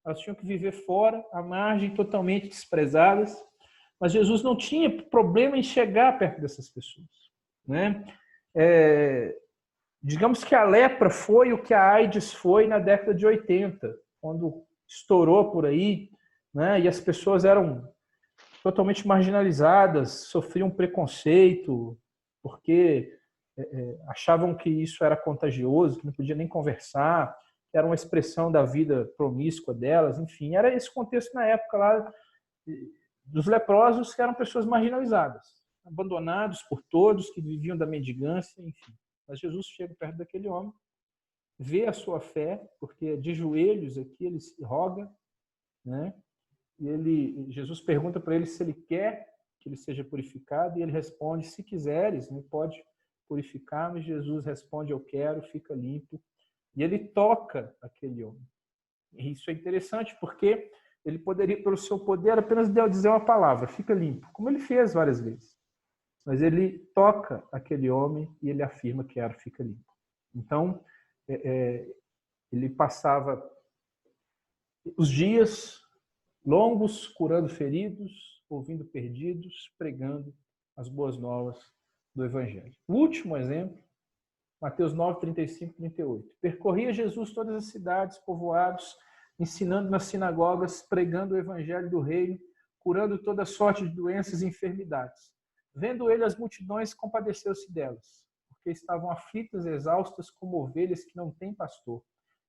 elas tinham que viver fora, à margem, totalmente desprezadas, mas Jesus não tinha problema em chegar perto dessas pessoas, né? Digamos que a lepra foi o que a AIDS foi na década de 80, quando estourou por aí, né? E as pessoas eram totalmente marginalizadas, sofriam preconceito, porque achavam que isso era contagioso, que não podia nem conversar, que era uma expressão da vida promíscua delas, enfim. Era esse contexto na época lá dos leprosos, que eram pessoas marginalizadas, abandonados por todos, que viviam da mendigância, enfim. Mas Jesus chega perto daquele homem, vê a sua fé, porque de joelhos aqui ele se roga, né? E Jesus pergunta para ele se ele quer que ele seja purificado, e ele responde: se quiseres, né, pode purificar-me. Jesus responde: eu quero, fica limpo. E ele toca aquele homem. E isso é interessante, porque ele poderia, pelo seu poder, apenas dizer uma palavra: fica limpo, como ele fez várias vezes. Mas ele toca aquele homem e ele afirma: quero, fica limpo. Então, ele passava os dias longos curando feridos, ouvindo perdidos, pregando as boas novas do Evangelho. O último exemplo, Mateus 9, 35 e 38. Percorria Jesus todas as cidades, povoados, ensinando nas sinagogas, pregando o Evangelho do Reino, curando toda sorte de doenças e enfermidades. Vendo ele as multidões, compadeceu-se delas, porque estavam aflitas e exaustas como ovelhas que não têm pastor.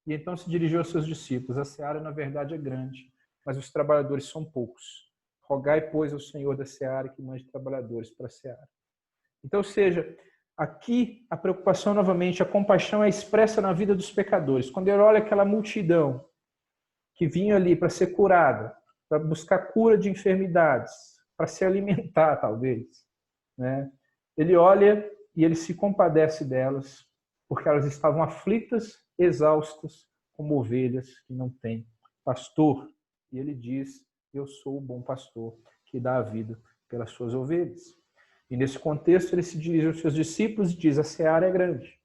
E então se dirigiu aos seus discípulos: a seara, na verdade, é grande, mas os trabalhadores são poucos. Rogai, pois, ao Senhor da seara que mande trabalhadores para a seara. Então, ou seja, aqui a preocupação novamente, a compaixão é expressa na vida dos pecadores. Quando ele olha aquela multidão que vinha ali para ser curada, para buscar cura de enfermidades, para se alimentar, talvez, né? Ele olha e ele se compadece delas, porque elas estavam aflitas, exaustas, como ovelhas que não têm pastor. E ele diz: eu sou o bom pastor que dá a vida pelas suas ovelhas. E nesse contexto ele se dirige aos seus discípulos e diz: a seara é grande,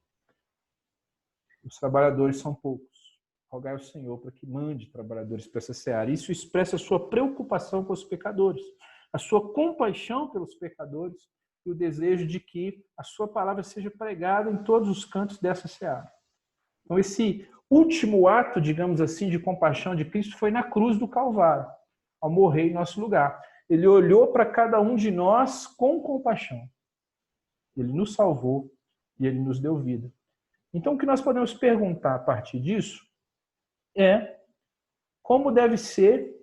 os trabalhadores são poucos. Rogai ao Senhor para que mande trabalhadores para essa seara. Isso expressa a sua preocupação com os pecadores, a sua compaixão pelos pecadores e o desejo de que a sua palavra seja pregada em todos os cantos dessa seara. Então esse último ato, digamos assim, de compaixão de Cristo foi na cruz do Calvário, ao morrer em nosso lugar. Ele olhou para cada um de nós com compaixão. Ele nos salvou e ele nos deu vida. Então, o que nós podemos perguntar a partir disso é como deve ser...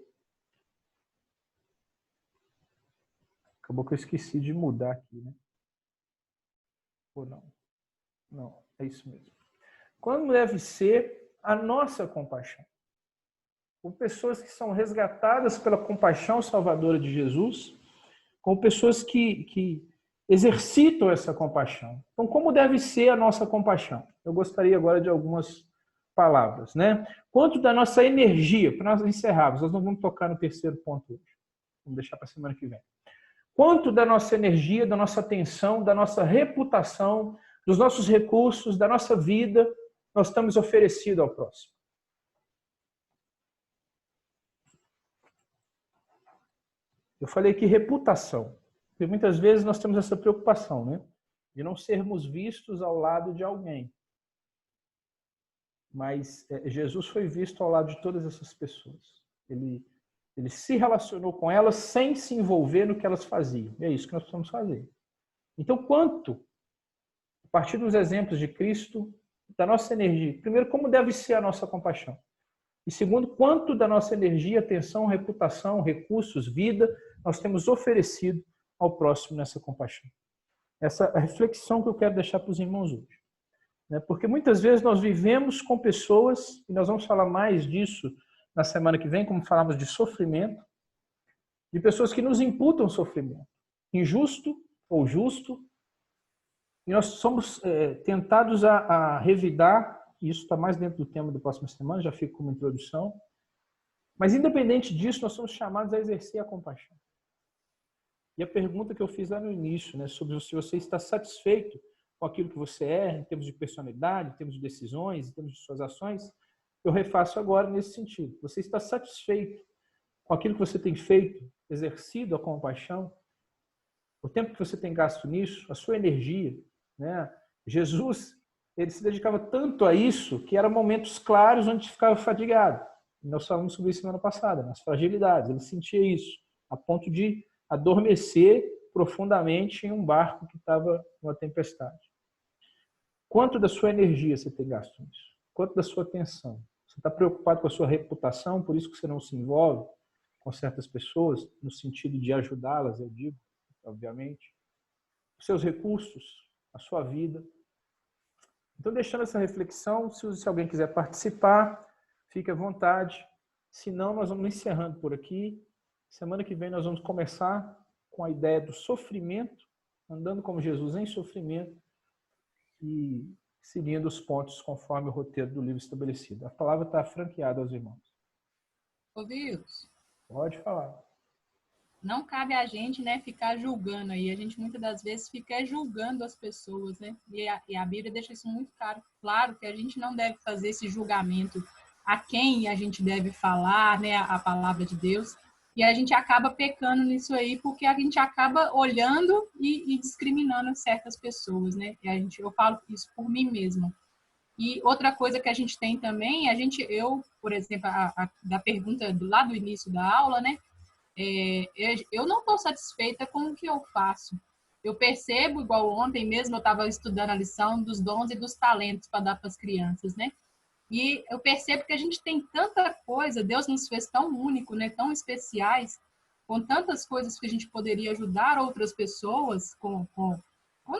Acabou que eu esqueci de mudar aqui, né? Ou não? Não, é isso mesmo. Como deve ser a nossa compaixão? Com pessoas que são resgatadas pela compaixão salvadora de Jesus, com pessoas que exercitam essa compaixão. Então, como deve ser a nossa compaixão? Eu gostaria agora de algumas palavras, né? Quanto da nossa energia, para nós encerrarmos, nós não vamos tocar no terceiro ponto hoje. Vamos deixar para a semana que vem. Quanto da nossa energia, da nossa atenção, da nossa reputação, dos nossos recursos, da nossa vida, nós estamos oferecidos ao próximo? Eu falei que reputação, porque muitas vezes nós temos essa preocupação, né? De não sermos vistos ao lado de alguém. Mas Jesus foi visto ao lado de todas essas pessoas. Ele se relacionou com elas sem se envolver no que elas faziam. E é isso que nós precisamos fazer. Então, quanto, a partir dos exemplos de Cristo, da nossa energia, primeiro, como deve ser a nossa compaixão? E segundo, quanto da nossa energia, atenção, reputação, recursos, vida, nós temos oferecido ao próximo nessa compaixão? Essa é a reflexão que eu quero deixar para os irmãos hoje. Porque muitas vezes nós vivemos com pessoas, e nós vamos falar mais disso na semana que vem, como falamos de sofrimento, de pessoas que nos imputam sofrimento, injusto ou justo, e nós somos tentados a revidar, e isso está mais dentro do tema da próxima semana, já fica como introdução, mas independente disso, nós somos chamados a exercer a compaixão. E a pergunta que eu fiz lá no início, né, sobre se você está satisfeito com aquilo que você é, em termos de personalidade, em termos de decisões, em termos de suas ações, eu refaço agora nesse sentido. Você está satisfeito com aquilo que você tem feito, exercido a compaixão? O tempo que você tem gasto nisso, a sua energia, né? Jesus, ele se dedicava tanto a isso que eram momentos claros onde ficava fadigado. Nós falamos sobre isso semana passada, nas fragilidades. Ele sentia isso, a ponto de adormecer profundamente em um barco que estava numa tempestade. Quanto da sua energia você tem gasto nisso? Quanto da sua atenção? Você está preocupado com a sua reputação, por isso que você não se envolve com certas pessoas, no sentido de ajudá-las, eu digo, obviamente. Os seus recursos, a sua vida. Então, deixando essa reflexão, se alguém quiser participar, fique à vontade. Se não, nós vamos encerrando por aqui. Semana que vem nós vamos começar com a ideia do sofrimento, andando como Jesus em sofrimento e seguindo os pontos conforme o roteiro do livro estabelecido. A palavra está franqueada aos irmãos. Ô, Vilson, pode falar. Não cabe a gente, né, ficar julgando aí. A gente muitas das vezes fica julgando as pessoas, né? E a Bíblia deixa isso muito claro que a gente não deve fazer esse julgamento a quem a gente deve falar, né, a palavra de Deus. E a gente acaba pecando nisso aí porque a gente acaba olhando e discriminando certas pessoas, né? Eu falo isso por mim mesma. E outra coisa que a gente tem também, por exemplo, da pergunta lá do início da aula, né? Eu não estou satisfeita com o que eu faço. Eu percebo, igual ontem mesmo, eu estava estudando a lição dos dons e dos talentos para dar para as crianças, né? E eu percebo que a gente tem tanta coisa, Deus nos fez tão único, né? Tão especiais, com tantas coisas que a gente poderia ajudar outras pessoas com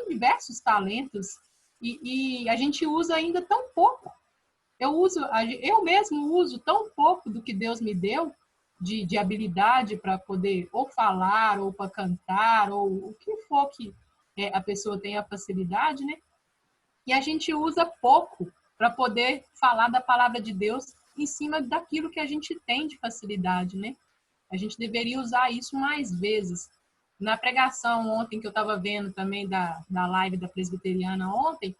diversos talentos, e a gente usa ainda tão pouco. Eu mesmo uso tão pouco do que Deus me deu, de habilidade para poder ou falar, ou para cantar, ou o que for que a pessoa tenha facilidade, né? E a gente usa pouco para poder falar da palavra de Deus em cima daquilo que a gente tem de facilidade, né? A gente deveria usar isso mais vezes. Na pregação ontem, que eu estava vendo também da live da presbiteriana ontem,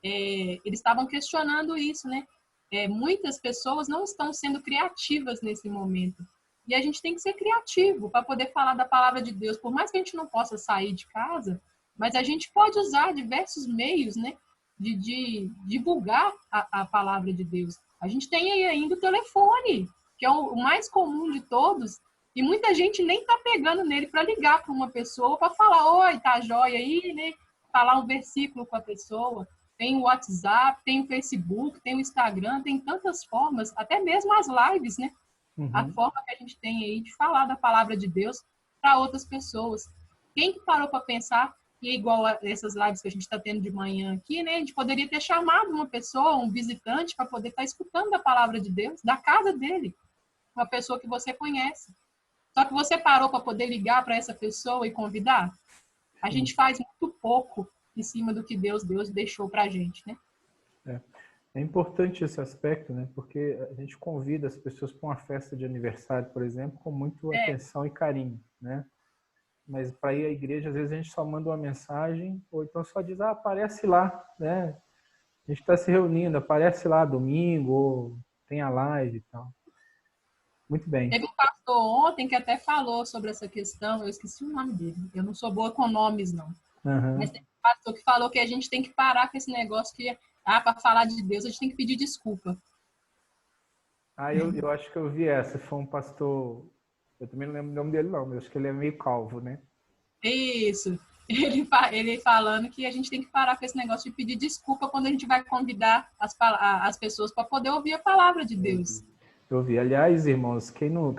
eles estavam questionando isso, né? Muitas pessoas não estão sendo criativas nesse momento. E a gente tem que ser criativo para poder falar da palavra de Deus. Por mais que a gente não possa sair de casa, mas a gente pode usar diversos meios, né, de divulgar a palavra de Deus. A gente tem aí ainda o telefone, que é o mais comum de todos, e muita gente nem está pegando nele para ligar para uma pessoa, para falar, oi, tá jóia aí, né? Falar um versículo com a pessoa. tem o WhatsApp, tem o Facebook, tem o Instagram, tem tantas formas, até mesmo as lives, né? A forma que a gente tem aí de falar da palavra de Deus para outras pessoas. Quem que parou para pensar, e igual a essas lives que a gente está tendo de manhã aqui, né? A gente poderia ter chamado uma pessoa, um visitante, para poder estar escutando a palavra de Deus, da casa dele, uma pessoa que você conhece. Só que você parou para poder ligar para essa pessoa e convidar? A gente faz muito pouco em cima do que Deus deixou para a gente, né? É importante esse aspecto, né? Porque a gente convida as pessoas para uma festa de aniversário, por exemplo, com muito atenção e carinho, né? Mas para ir à igreja, às vezes a gente só manda uma mensagem ou então só diz, aparece lá, né? A gente está se reunindo, aparece lá domingo, ou tem a live e tal. Muito bem. Teve um pastor ontem que até falou sobre essa questão, eu esqueci o nome dele, eu não sou boa com nomes, não. Mas tem um pastor que falou que a gente tem que parar com esse negócio que, para falar de Deus, a gente tem que pedir desculpa. Eu acho que eu vi essa, foi um pastor, eu também não lembro o nome dele não, mas eu acho que ele é meio calvo, né? Isso, ele falando que a gente tem que parar com esse negócio de pedir desculpa quando a gente vai convidar as pessoas para poder ouvir a palavra de Deus. Eu vi. Aliás, irmãos, quem não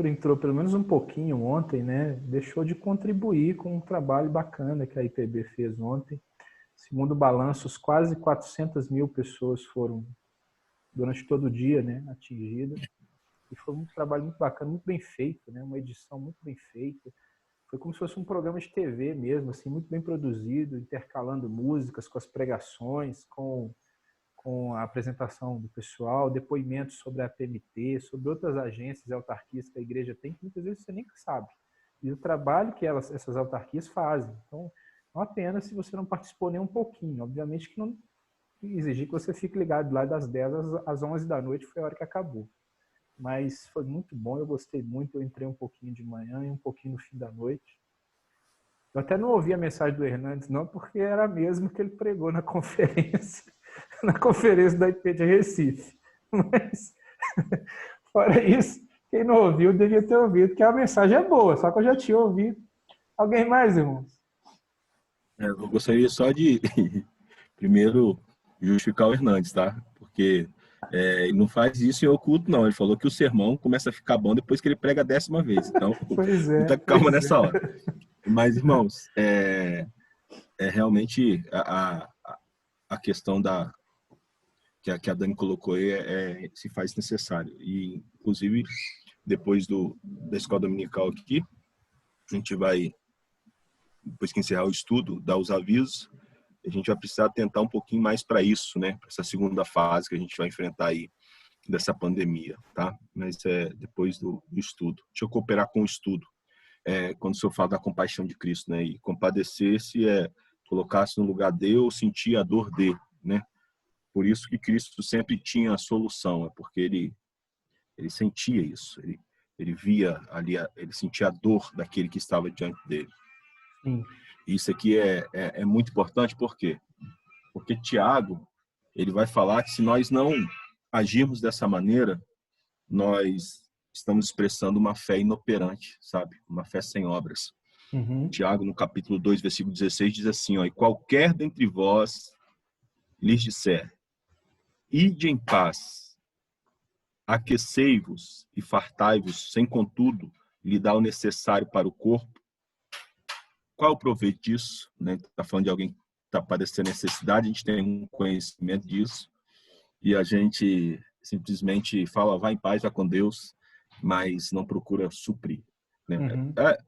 entrou pelo menos um pouquinho ontem, né, deixou de contribuir com um trabalho bacana que a IPB fez ontem. Segundo balanços, quase 400 mil pessoas foram, durante todo o dia, né, atingidas. E foi um trabalho muito bacana, muito bem feito, né, uma edição muito bem feita. Foi como se fosse um programa de TV mesmo, assim, muito bem produzido, intercalando músicas com as pregações, com a apresentação do pessoal, depoimentos sobre a PMT, sobre outras agências e autarquias que a igreja tem, que muitas vezes você nem sabe. E o trabalho que essas autarquias fazem. Então, é uma pena se você não participou nem um pouquinho. Obviamente que não exigir que você fique ligado lá das 10 às 11 da noite, foi a hora que acabou. Mas foi muito bom, eu gostei muito. Eu entrei um pouquinho de manhã e um pouquinho no fim da noite. Eu até não ouvi a mensagem do Hernandes, não, porque era a mesma que ele pregou na conferência da IP de Recife. Mas, fora isso, quem não ouviu devia ter ouvido, que a mensagem é boa, só que eu já tinha ouvido. Alguém mais, irmãos? Eu gostaria só de, primeiro, justificar o Hernandes, tá? Porque ele não faz isso em oculto, não. Ele falou que o sermão começa a ficar bom depois que ele prega a 10ª vez. Então, muita calma nessa hora. Mas, irmãos, realmente a questão que a Dani colocou aí se faz necessário. E, inclusive, depois da escola dominical aqui, a gente vai, depois que encerrar o estudo, dar os avisos, a gente vai precisar tentar um pouquinho mais para isso, né? Para essa segunda fase que a gente vai enfrentar aí dessa pandemia, tá? Mas depois do estudo. Deixa eu cooperar com o estudo. Quando o senhor fala da compaixão de Cristo, né? E compadecer-se colocar-se no lugar de ou sentir a dor de, né? Por isso que Cristo sempre tinha a solução, porque ele sentia isso, ele via ali, ele sentia a dor daquele que estava diante dele. Sim. Isso aqui é muito importante, por quê? Porque Tiago, ele vai falar que se nós não agirmos dessa maneira, nós estamos expressando uma fé inoperante, sabe? Uma fé sem obras. Tiago, no capítulo 2, versículo 16, diz assim, e qualquer dentre vós lhes disser, ide em paz, aquecei-vos e fartai-vos, sem contudo lhe dar o necessário para o corpo. Qual é o proveito disso? Está falando de alguém que está padecendo necessidade, a gente tem um conhecimento disso, e a gente simplesmente fala, vai em paz, vai com Deus, mas não procura suprir. Né?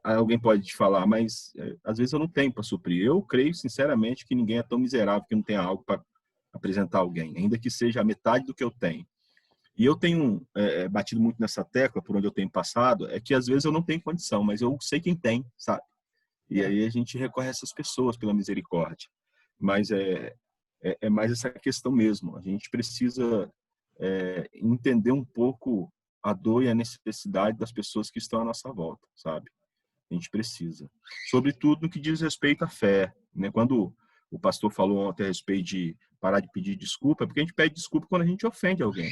Alguém pode te falar, mas às vezes eu não tenho para suprir. Eu creio sinceramente que ninguém é tão miserável que não tenha algo para apresentar a alguém, ainda que seja a metade do que eu tenho. E eu tenho batido muito nessa tecla, por onde eu tenho passado, é que às vezes eu não tenho condição, mas eu sei quem tem, sabe? E aí a gente recorre a essas pessoas pela misericórdia. Mas é mais essa questão mesmo. A gente precisa entender um pouco a dor e a necessidade das pessoas que estão à nossa volta, sabe? A gente precisa. Sobretudo no que diz respeito à fé, né? Quando o pastor falou ontem a respeito de parar de pedir desculpa, é porque a gente pede desculpa quando a gente ofende alguém.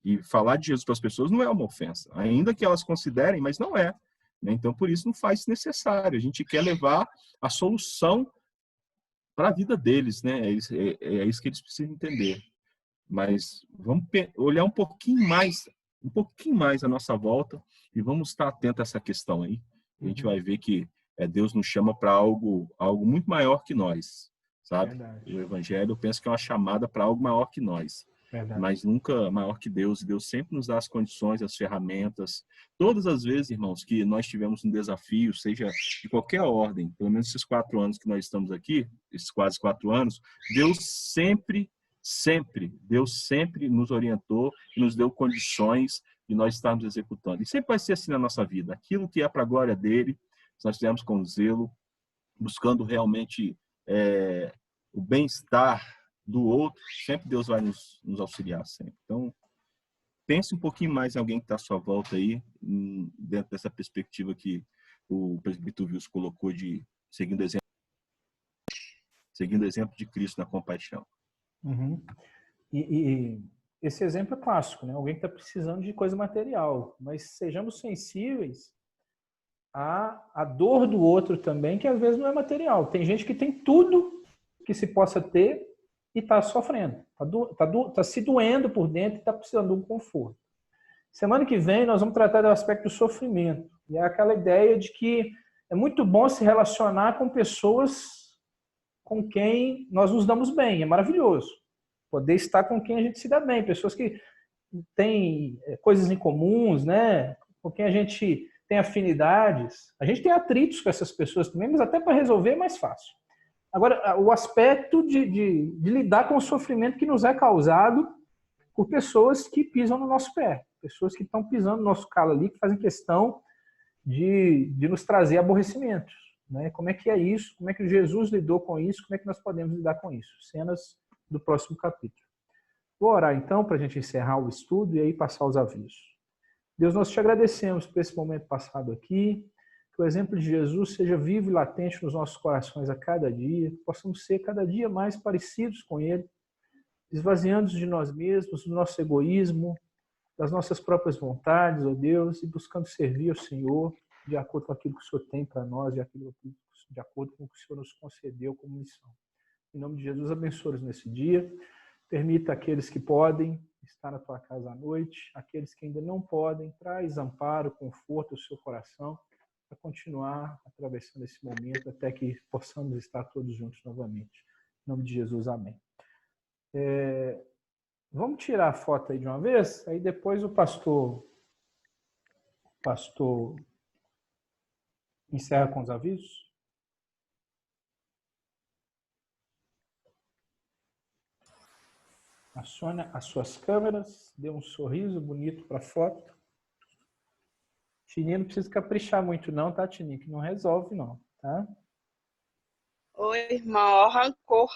E falar de Jesus para as pessoas não é uma ofensa, ainda que elas considerem, mas não é. Né? Então, por isso, não faz necessário. A gente quer levar a solução para a vida deles, né? É isso que eles precisam entender. Mas vamos olhar um pouquinho mais à nossa volta e vamos estar atento a essa questão aí. A gente vai ver que Deus nos chama para algo muito maior que nós, sabe? Verdade. O Evangelho, eu penso que é uma chamada para algo maior que nós. Verdade. Mas nunca maior que Deus. Deus sempre nos dá as condições, as ferramentas. Todas as vezes, irmãos, que nós tivemos um desafio, seja de qualquer ordem, pelo menos esses 4 anos que nós estamos aqui, esses quase 4 anos, Deus sempre nos orientou e nos deu condições de nós estarmos executando. E sempre vai ser assim na nossa vida. Aquilo que é para a glória dele, nós fizemos com zelo, buscando realmente o bem-estar do outro, sempre Deus vai nos auxiliar sempre. Então, pense um pouquinho mais em alguém que está à sua volta aí, dentro dessa perspectiva que o presbítero Wilson colocou de seguindo o exemplo de Cristo na compaixão. Uhum. E esse exemplo é clássico, né? Alguém que está precisando de coisa material, mas sejamos sensíveis à dor do outro também, que às vezes não é material. Tem gente que tem tudo que se possa ter e está sofrendo, está se doendo por dentro e está precisando de um conforto. Semana que vem nós vamos tratar do aspecto do sofrimento. E é aquela ideia de que é muito bom se relacionar com pessoas com quem nós nos damos bem. É maravilhoso poder estar com quem a gente se dá bem. Pessoas que têm coisas em comuns, né? Com quem a gente tem afinidades. A gente tem atritos com essas pessoas também, mas até para resolver é mais fácil. Agora, o aspecto de lidar com o sofrimento que nos é causado por pessoas que pisam no nosso pé, pessoas que estão pisando no nosso calo ali, que fazem questão de nos trazer aborrecimentos. Né? Como é que é isso? Como é que Jesus lidou com isso? Como é que nós podemos lidar com isso? Cenas do próximo capítulo. Vou orar então para a gente encerrar o estudo e aí passar os avisos. Deus, nós te agradecemos por esse momento passado aqui, que o exemplo de Jesus seja vivo e latente nos nossos corações a cada dia, possamos ser cada dia mais parecidos com Ele, esvaziando de nós mesmos, do nosso egoísmo, das nossas próprias vontades, ó Deus, e buscando servir ao Senhor de acordo com aquilo que o Senhor tem para nós, de acordo com o que o Senhor nos concedeu como missão. Em nome de Jesus, abençoe-nos nesse dia. Permita aqueles que podem estar na tua casa à noite, aqueles que ainda não podem, traz amparo, conforto ao seu coração, para continuar atravessando esse momento até que possamos estar todos juntos novamente. Em nome de Jesus, amém. Vamos tirar a foto aí de uma vez? Aí depois o pastor encerra com os avisos. Acione as suas câmeras, dê um sorriso bonito para a foto. Tininha, não precisa caprichar muito não, tá, Tininha? Que não resolve não, tá? Oi, irmão, rancor.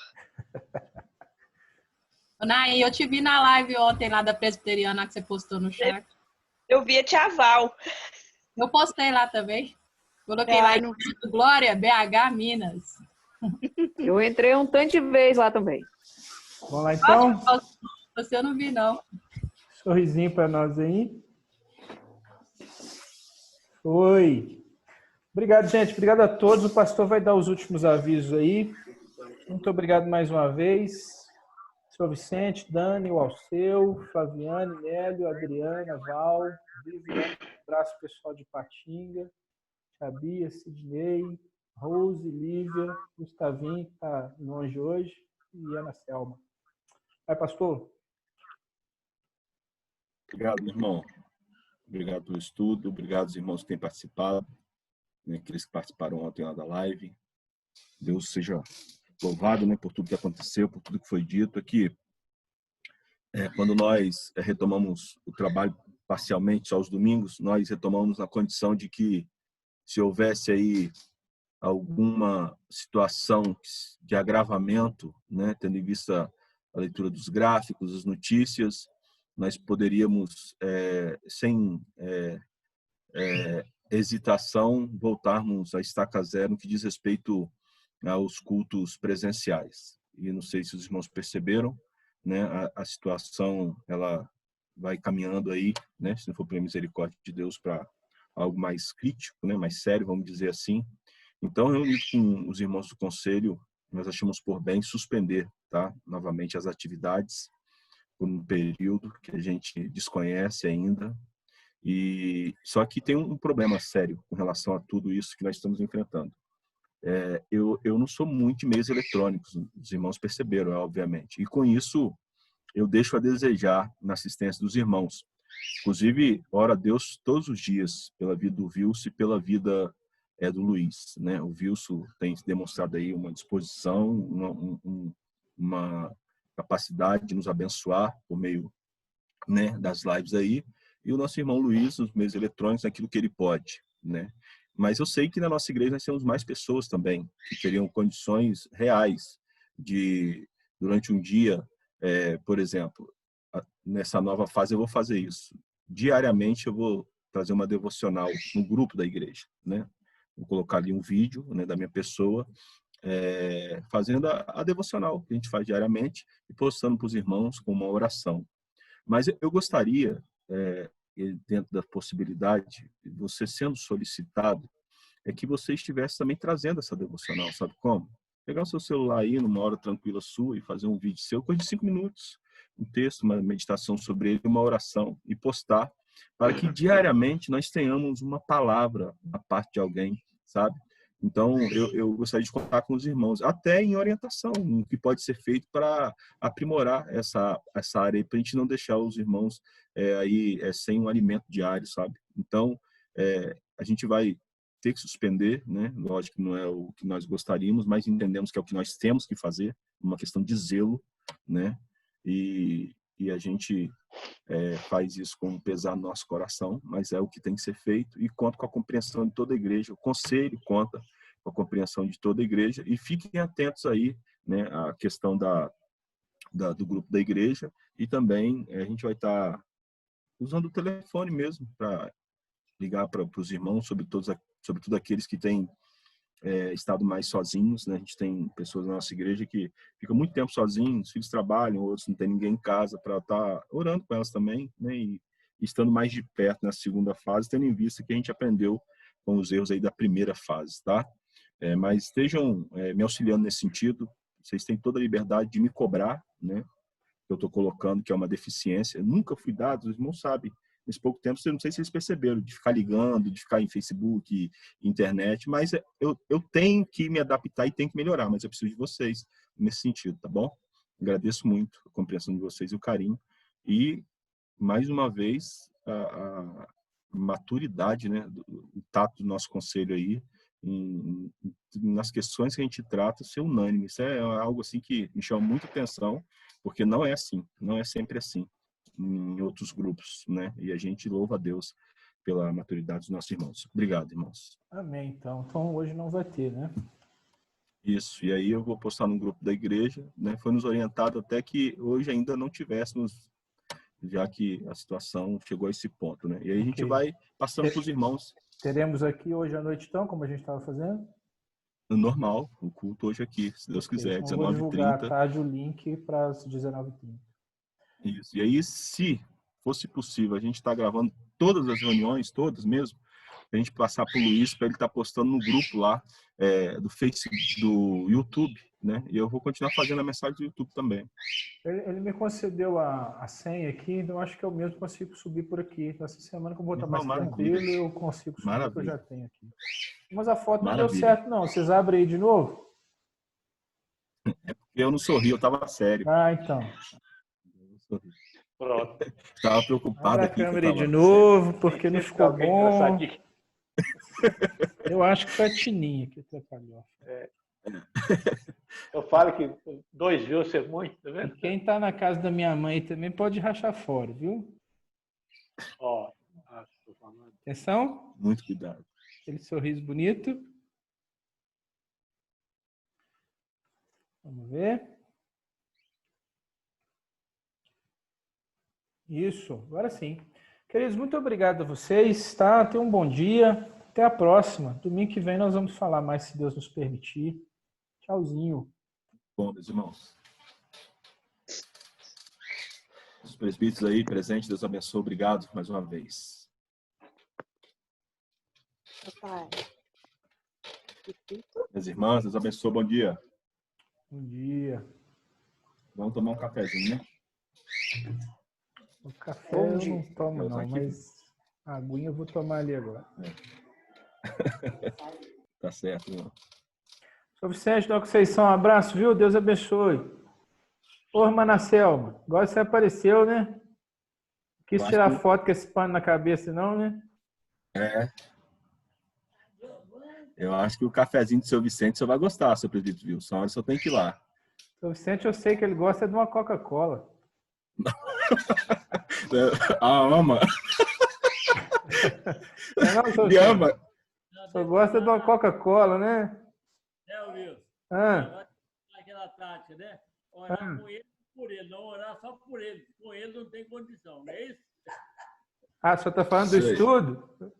Naí, eu te vi na live ontem lá da Presbiteriana que você postou no chat. Eu vi a Tia Val. Eu postei lá também. Coloquei lá no Glória, BH, Minas. Eu entrei um tanto de vez lá também. Vamos lá então? Você eu não vi, não. Sorrisinho para nós aí. Oi. Obrigado, gente. Obrigado a todos. O pastor vai dar os últimos avisos aí. Muito obrigado mais uma vez. Sr. Vicente, Dani, o Alceu, Flaviane, Nélio, Adriana, Val, Viviane, abraço pessoal de Patinga, Sabia, Sidney, Rose, Lívia, Gustavinho, que está longe hoje, e Ana Selma. Vai, pastor. Obrigado, irmão. Obrigado pelo estudo, obrigado aos irmãos que têm participado, né, aqueles que participaram ontem lá da live. Deus seja louvado, né, por tudo que aconteceu, por tudo que foi dito aqui. Quando nós retomamos o trabalho parcialmente só aos domingos, nós retomamos na condição de que se houvesse aí alguma situação de agravamento, né, tendo em vista a leitura dos gráficos, as notícias, nós poderíamos, sem hesitação, voltarmos à estaca zero no que diz respeito aos cultos presenciais. E não sei se os irmãos perceberam, né, a situação ela vai caminhando aí, né, se não for pela misericórdia de Deus, para algo mais crítico, né, mais sério, vamos dizer assim. Então, reunido com os irmãos do conselho, nós achamos por bem suspender, tá? Novamente as atividades por um período que a gente desconhece ainda. E só que tem um problema sério com relação a tudo isso que nós estamos enfrentando. Eu não sou muito de meios eletrônicos, os irmãos perceberam, obviamente. E com isso, eu deixo a desejar na assistência dos irmãos. Inclusive, oro a Deus todos os dias pela vida do Wilson e pela vida do Luiz, né? O Wilson tem demonstrado aí uma disposição, uma capacidade de nos abençoar por meio, né, das lives aí, e o nosso irmão Luiz nos meios eletrônicos, naquilo que ele pode, né? Mas eu sei que na nossa igreja nós temos mais pessoas também que teriam condições reais de, durante um dia, por exemplo, nessa nova fase eu vou fazer isso. Diariamente eu vou trazer uma devocional no grupo da igreja, né? Vou colocar ali um vídeo, né, da minha pessoa, fazendo a devocional que a gente faz diariamente e postando para os irmãos com uma oração. Mas eu gostaria, dentro da possibilidade, você sendo solicitado, que você estivesse também trazendo essa devocional, sabe como? Pegar o seu celular aí, numa hora tranquila sua, e fazer um vídeo seu, coisa de 5 minutos, um texto, uma meditação sobre ele, uma oração, e postar, para que diariamente nós tenhamos uma palavra da parte de alguém, sabe? Então, eu gostaria de contar com os irmãos, até em orientação, o que pode ser feito para aprimorar essa área, para a gente não deixar os irmãos sem um alimento diário, sabe? Então, a gente vai ter que suspender, né? Lógico que não é o que nós gostaríamos, mas entendemos que é o que nós temos que fazer, uma questão de zelo, né? E a gente faz isso com pesar no nosso coração, mas é o que tem que ser feito, e conta com a compreensão de toda a igreja, o conselho conta com a compreensão de toda a igreja, e fiquem atentos aí, né, à questão do grupo da igreja, e também a gente vai estar usando o telefone mesmo para ligar para os irmãos, sobretudo aqueles que têm estado mais sozinhos, né? A gente tem pessoas na nossa igreja que ficam muito tempo sozinhos, os filhos trabalham, outros não tem ninguém em casa para estar orando com elas também, né? E estando mais de perto nessa segunda fase, tendo em vista que a gente aprendeu com os erros aí da primeira fase, tá? Mas estejam me auxiliando nesse sentido, vocês têm toda a liberdade de me cobrar, né? Eu estou colocando que é uma deficiência, eu nunca fui dado, os irmãos sabem, nesse pouco tempo, não sei se vocês perceberam, de ficar ligando, de ficar em Facebook, internet, mas eu tenho que me adaptar e tenho que melhorar, mas eu preciso de vocês nesse sentido, tá bom? Agradeço muito a compreensão de vocês e o carinho. E, mais uma vez, a maturidade, né, o tato do nosso conselho aí, nas questões que a gente trata, ser unânime. Isso é algo assim que me chama muita atenção, porque não é assim, não é sempre assim em outros grupos, né? E a gente louva a Deus pela maturidade dos nossos irmãos. Obrigado, irmãos. Amém, então. Então hoje não vai ter, né? Isso. E aí eu vou postar no grupo da igreja, né? Foi nos orientado até que hoje ainda não tivéssemos, já que a situação chegou a esse ponto, né? E aí a gente vai passando para os irmãos. Teremos aqui hoje à noite, então, como a gente estava fazendo? Normal, o culto hoje aqui, se Deus quiser, Então, vou divulgar 19h30. à tarde o link para as 19h30. Isso. E aí, se fosse possível, a gente está gravando todas as reuniões, todas mesmo, a gente passar para o Luiz, para ele estar postando no grupo lá do Facebook, do YouTube, né? E eu vou continuar fazendo a mensagem do YouTube também. Ele me concedeu a senha aqui, então acho que eu mesmo consigo subir por aqui. Nessa semana que eu vou estar mais tranquilo, eu consigo subir o que eu já tenho aqui. Mas a foto não deu certo, não. Vocês abrem aí de novo? É porque eu não sorri, eu estava sério. Ah, então. Pronto. Estava preocupado Abre aqui. a câmera aí de novo, porque não ficou bom. Eu acho que foi a Tininha que atrapalhou. Eu falo que 2 views é muito, tá vendo? E quem está na casa da minha mãe também pode rachar fora, viu? Ó, tô falando. Atenção. Muito cuidado. Aquele sorriso bonito. Vamos ver. Isso, agora sim. Queridos, muito obrigado a vocês, tá? Tenham um bom dia. Até a próxima. Domingo que vem nós vamos falar mais, se Deus nos permitir. Tchauzinho. Bom, meus irmãos. Os presbíteros aí presentes, Deus abençoe. Obrigado mais uma vez. Papai. Minhas irmãs, Deus abençoe. Bom dia. Bom dia. Vamos tomar um cafezinho, né? O café Bom eu dia. não tomo, Eu tô não, aqui. mas a aguinha eu vou tomar ali agora. Tá certo, irmão. Sou Vicente da Conceição, um abraço, viu? Deus abençoe. Ô, irmã Ana Selma, agora você apareceu, né? Quis Eu acho tirar que- foto com esse pano na cabeça, não, né? Eu acho que o cafezinho do seu Vicente você vai gostar, seu presbítero Wilson. Uma hora só tem que ir lá. Sou Vicente, eu sei que ele gosta de uma Coca-Cola. Ama. Não, sou Me ama. Só gosta de uma Coca-Cola, né? Wilson? Ah, Aquela tática, né? Orar Ah. com ele por ele, não orar só por ele. Com ele não tem condição, não é isso? só está falando do Isso aí. A estudo?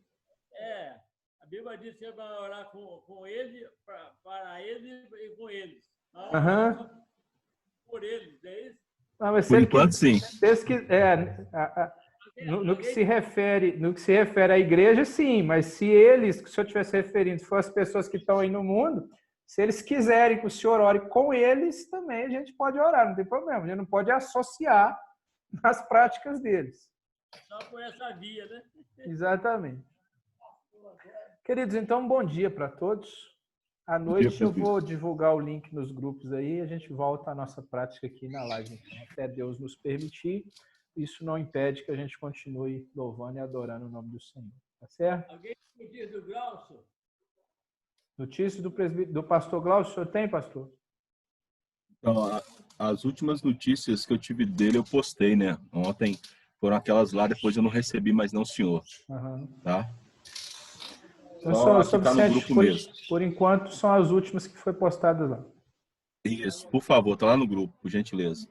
Bíblia diz que vai orar com ele, para ele e com eles. Não Aham. orar só por eles, não é isso? Não, mas se Por ele enquanto, sim. se eles no que se refere à igreja, sim, mas se eles, que o senhor estivesse referindo, for as pessoas que estão aí no mundo, se eles quiserem que o senhor ore com eles, também a gente pode orar, não tem problema. A gente não pode associar nas práticas deles. Só por essa via, né? Exatamente. Queridos, então, bom dia para todos. À noite eu presbítero. vou divulgar o link nos grupos aí e a gente volta à nossa prática aqui na live. Então, até Deus nos permitir. Isso não impede que a gente continue louvando e adorando o nome do Senhor. Tá certo? Alguém me diz do Glaucio? Notícia do pastor Glaucio, o senhor tem, pastor? Então, as últimas notícias que eu tive dele, eu postei, né? Ontem foram aquelas lá, depois eu não recebi, mas não, senhor. Aham. Tá? Então, Só sou que tá no Vicente, grupo mesmo. por enquanto, são as últimas que foi postadas lá. Isso, por favor, tá lá no grupo, por gentileza.